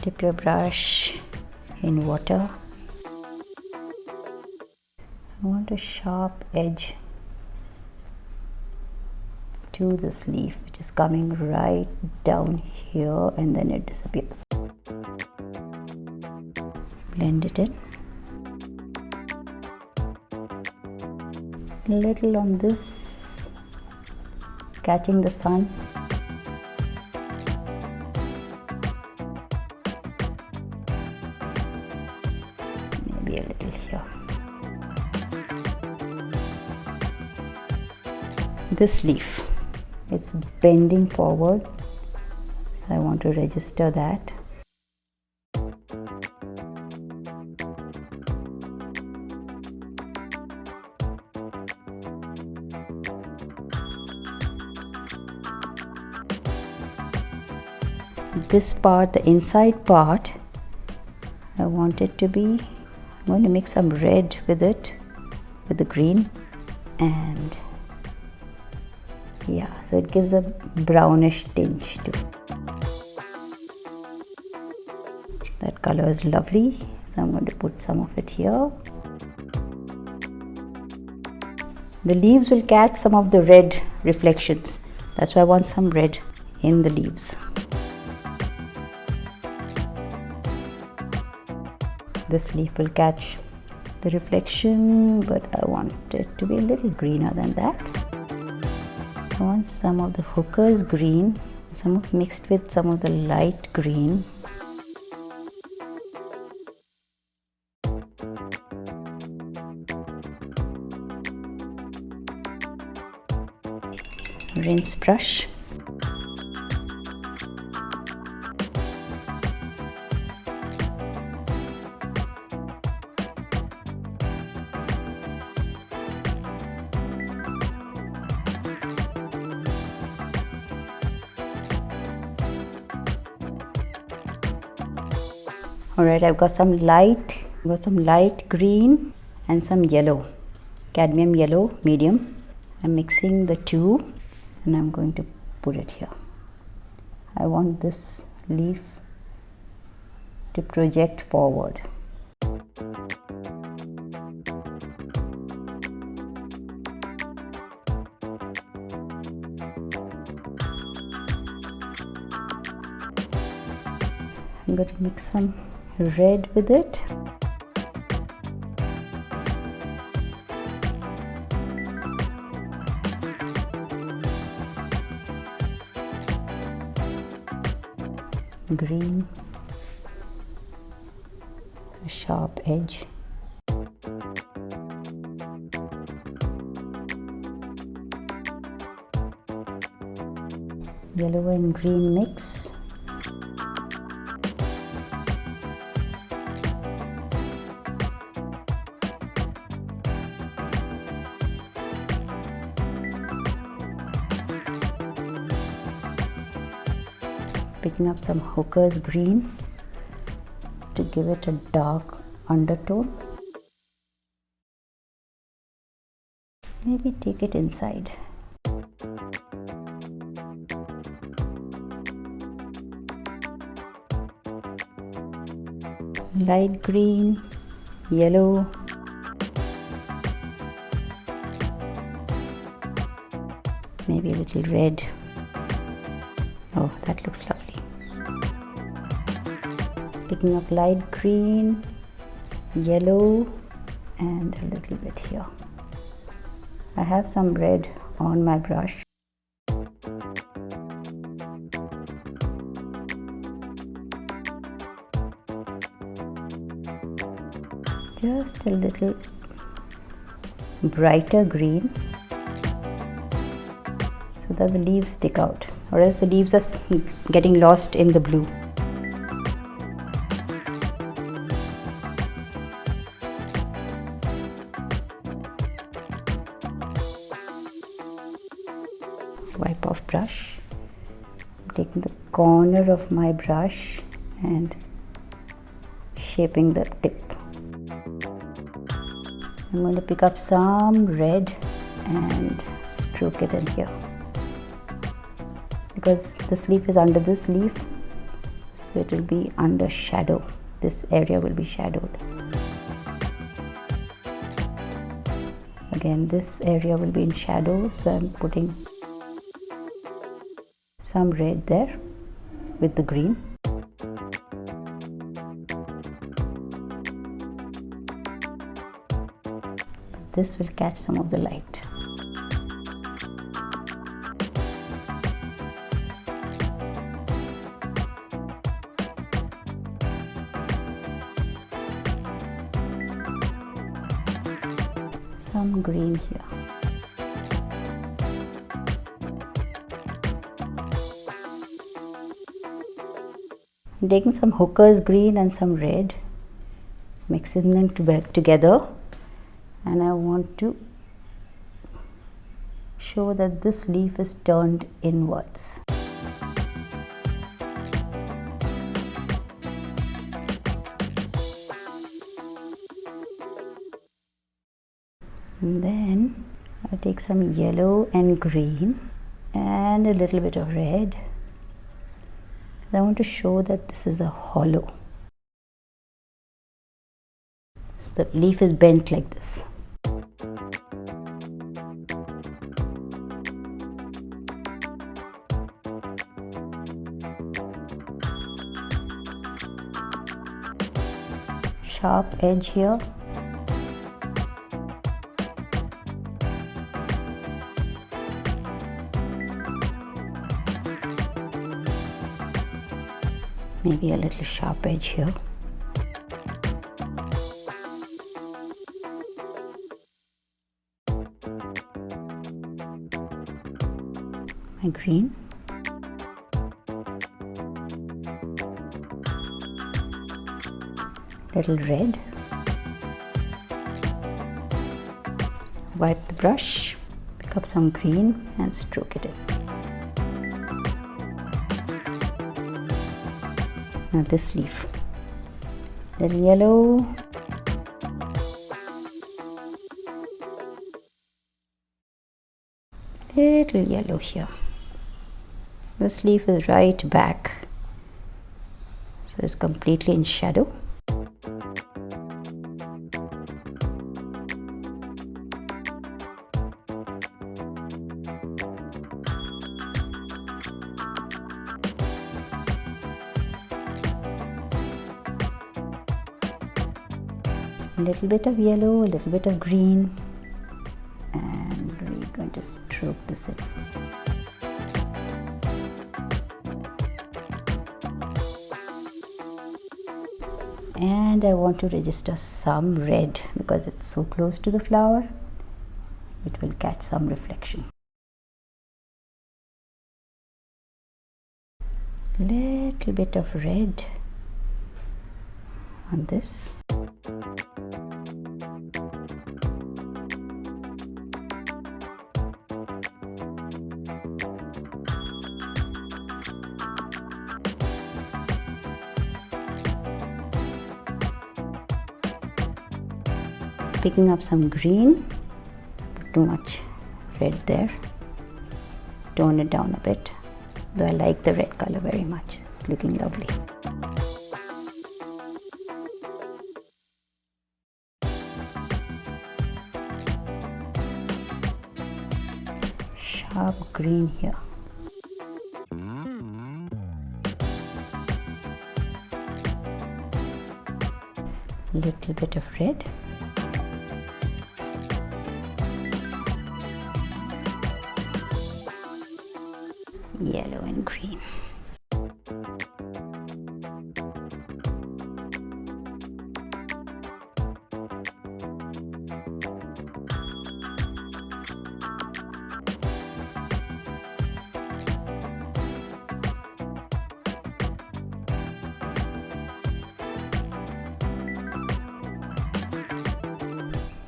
Dip your brush in water. I want a sharp edge to this leaf, which is coming right down here, and then it disappears. Blend it in. A little on this, it's catching the sun. Maybe a little here. This leaf, it's bending forward, so I want to register that. This part, the inside part, I want it to be, I'm going to mix some red with it, with the green, and yeah, so it gives a brownish tinge to it. That color is lovely, so I'm going to put some of it here. The leaves will catch some of the red reflections, that's why I want some red in the leaves. This leaf will catch the reflection, but I want it to be a little greener than that. I want some of the hooker's green, some of mixed with some of the light green. Rinse brush. Alright, I've got some light green and some yellow, cadmium yellow, medium. I'm mixing the two and I'm going to put it here. I want this leaf to project forward. I'm going to mix some red with it. Green, a sharp edge. Yellow and green mix. Picking up some hooker's green to give it a dark undertone. Maybe take it inside. Light green, yellow, maybe a little red. Oh, that looks lovely. Picking up light green, yellow, and a little bit here. I have some red on my brush. Just a little brighter green so that the leaves stick out, or else the leaves are getting lost in the blue. Wipe off brush. I'm taking the corner of my brush and shaping the tip. I'm going to pick up some red and stroke it in here. Because this leaf is under this leaf, so it will be under shadow. This area will be shadowed. Again, this area will be in shadow, so I'm putting some red there with the green. This will catch some of the light. Some green here. I'm taking some hooker's green and some red, mixing them together, and I want to show that this leaf is turned inwards. And then I'll take some yellow and green and a little bit of red. I want to show that this is a hollow. So the leaf is bent like this. Sharp edge here. Maybe a little sharp edge here. My green. Little red. Wipe the brush, pick up some green and stroke it in. Now this leaf, Little yellow. Little yellow here. This leaf is right back, so it's completely in shadow. A little bit of yellow, a little bit of green, and we're going to stroke this in. And I want to register some red because it's so close to the flower, it will catch some reflection. Little bit of red on this. Picking up some green, too much red there, tone it down a bit, though I like the red color very much, it's looking lovely. Sharp green here. Little bit of red. Yellow and green.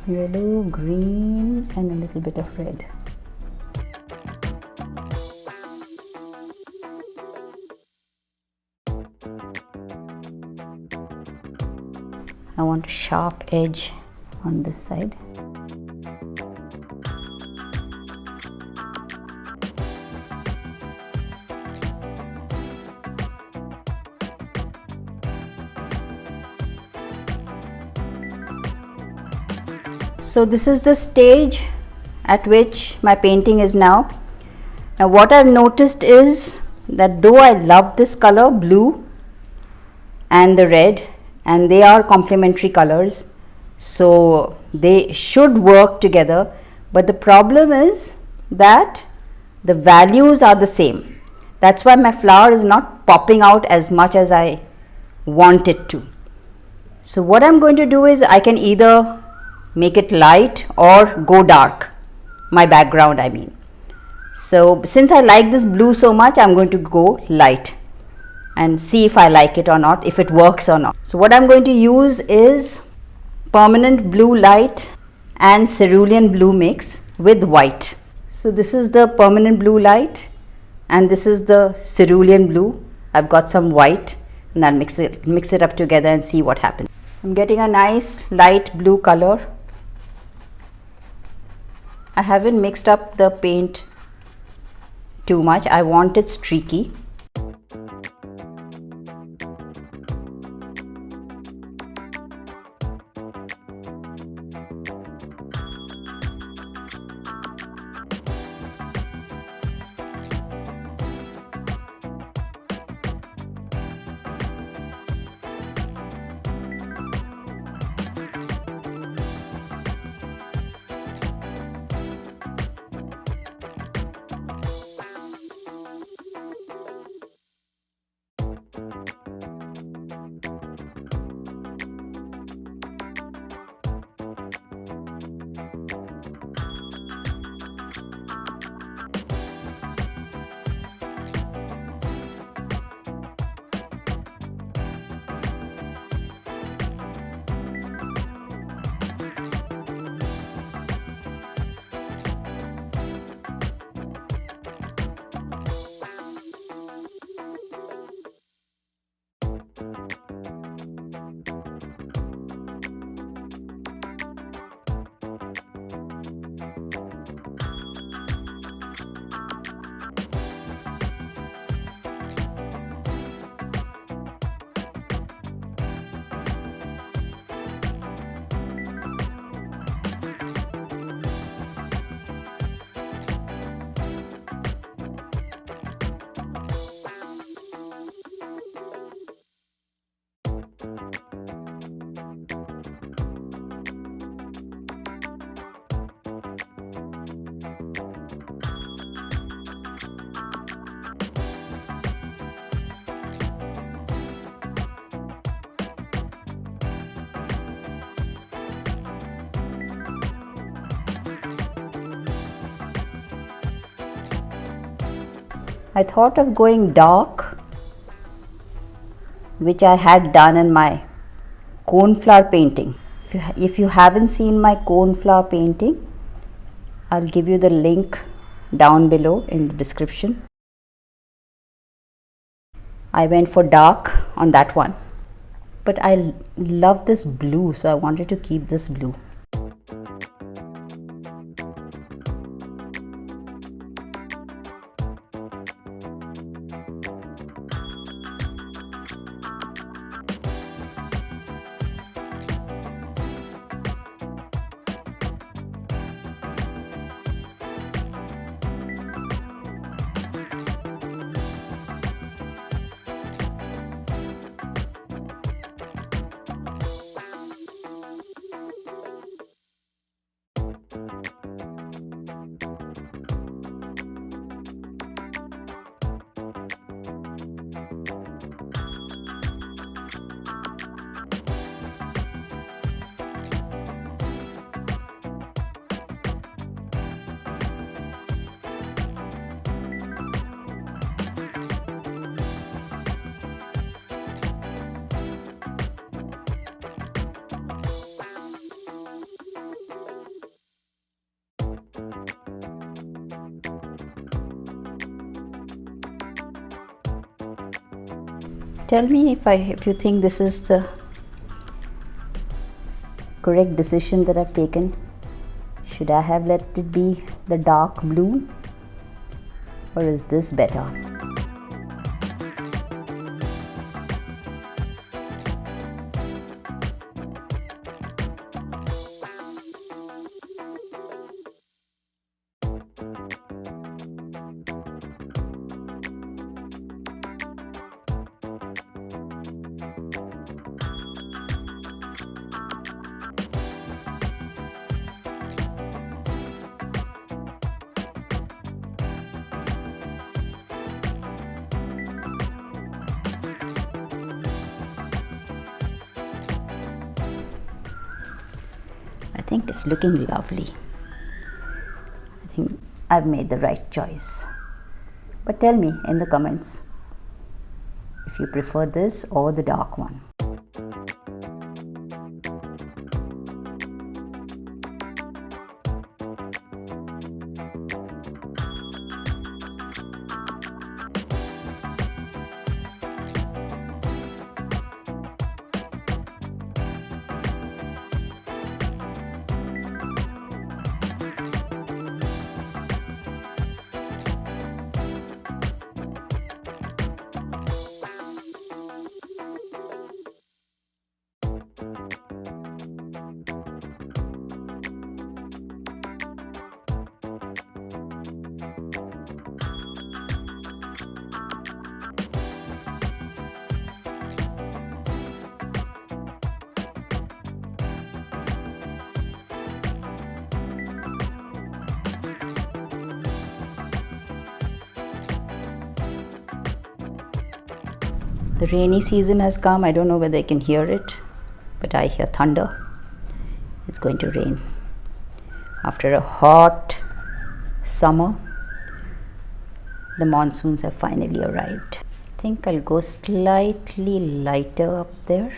Yellow, green, and a little bit of red. I want a sharp edge on this side. So this is the stage at which my painting is now. Now what I've noticed is that though I love this color blue and the red, and they are complementary colors, so they should work together, but the problem is that the values are the same. That's why my flower is not popping out as much as I want it to. So what I'm going to do is I can either make it light or go dark, my background I mean. So since I like this blue so much, I'm going to go light and see if I like it or not, if it works or not. So what I'm going to use is permanent blue light and cerulean blue mix with white. So this is the permanent blue light and this is the cerulean blue. I've got some white and I'll mix it up together and see what happens. I'm getting a nice light blue color. I haven't mixed up the paint too much. I want it streaky. I thought of going dark, which I had done in my coneflower painting. If you haven't seen my coneflower painting, I'll give you the link down below in the description. I went for dark on that one, but I love this blue, so I wanted to keep this blue. Tell me if you think this is the correct decision that I've taken. Should I have let it be the dark blue, or is this better? I think it's looking lovely. I think I've made the right choice. But tell me in the comments if you prefer this or the dark one. The rainy season has come. I don't know whether I can hear it, but I hear thunder. It's going to rain. After a hot summer, the monsoons have finally arrived. I think I'll go slightly lighter up there.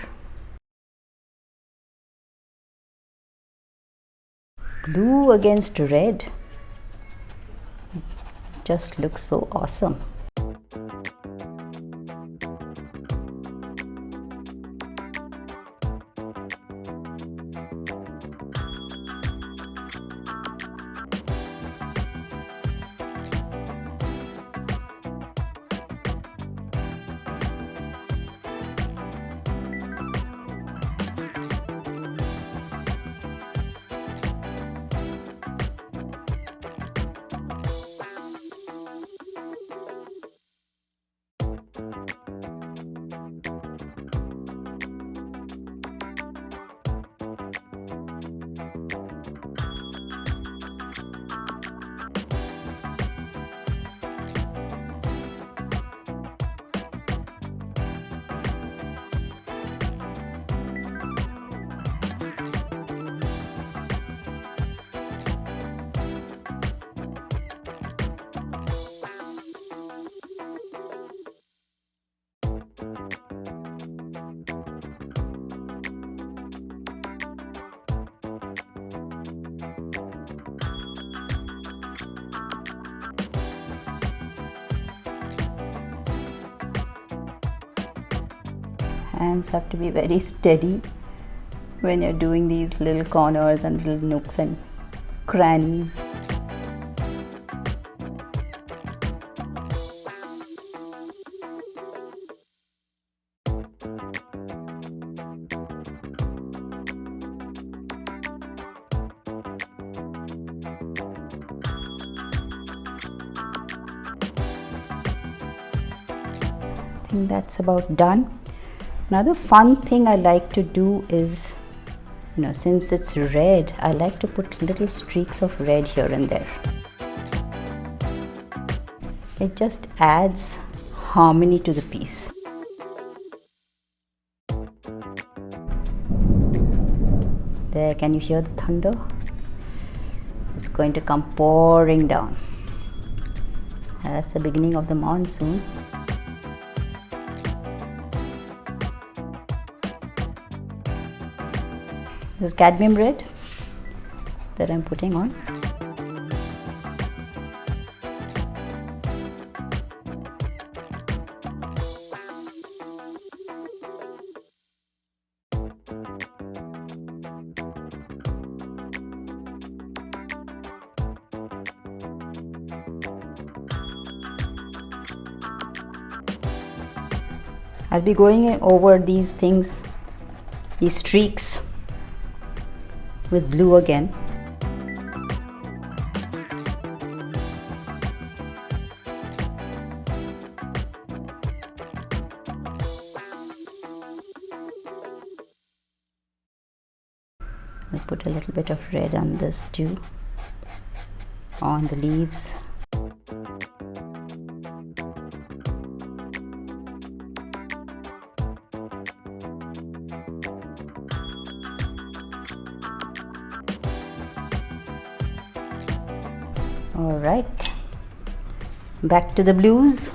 Blue against red just looks so awesome. Hands have to be very steady when you're doing these little corners and little nooks and crannies. I think that's about done. Another fun thing I like to do is, since it's red, I like to put little streaks of red here and there. It just adds harmony to the piece. There, can you hear the thunder? It's going to come pouring down. That's the beginning of the monsoon. This cadmium red that I'm putting on. I'll be going over these things, these streaks, with blue again. I'll put a little bit of red on this too, on the leaves. Alright, back to the blues.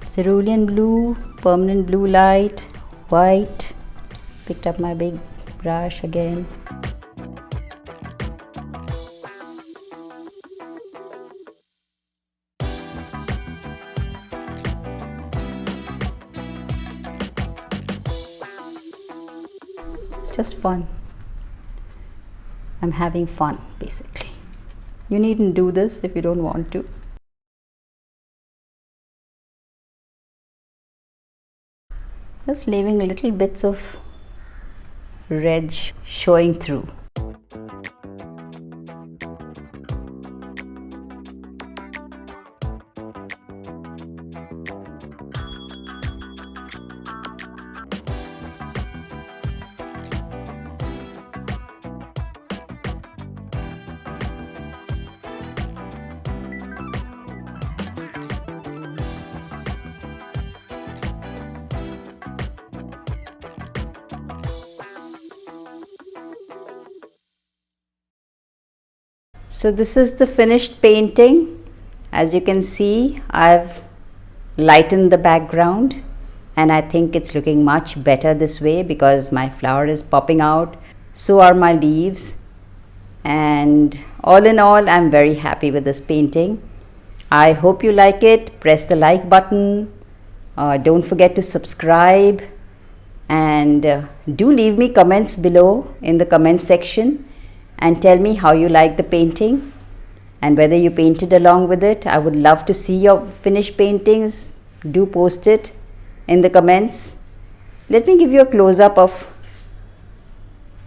Cerulean blue, permanent blue light, white. Picked up my big brush again. It's just fun. I'm having fun basically. You needn't do this if you don't want to. Just leaving little bits of red showing through. So this is the finished painting. As you can see, I've lightened the background and I think it's looking much better this way because my flower is popping out, so are my leaves, and all in all I'm very happy with this painting. I hope you like it. Press the like button, don't forget to subscribe, and do leave me comments below in the comment section and tell me how you like the painting and whether you painted along with it. I would love to see your finished paintings. Do post it in the comments. Let me give you a close-up of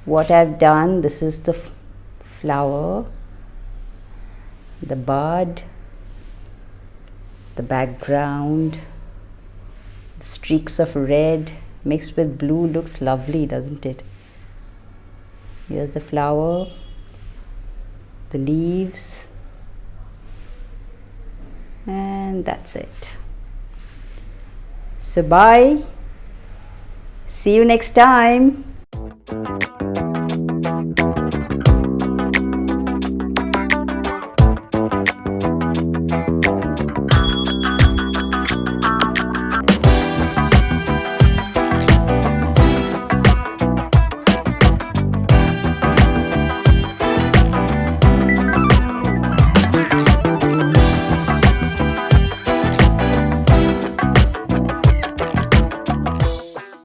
what I've done. This is the flower, the bud, the background, the streaks of red mixed with blue. Looks lovely, doesn't it? Here's the flower, the leaves, and that's it. So bye. See you next time.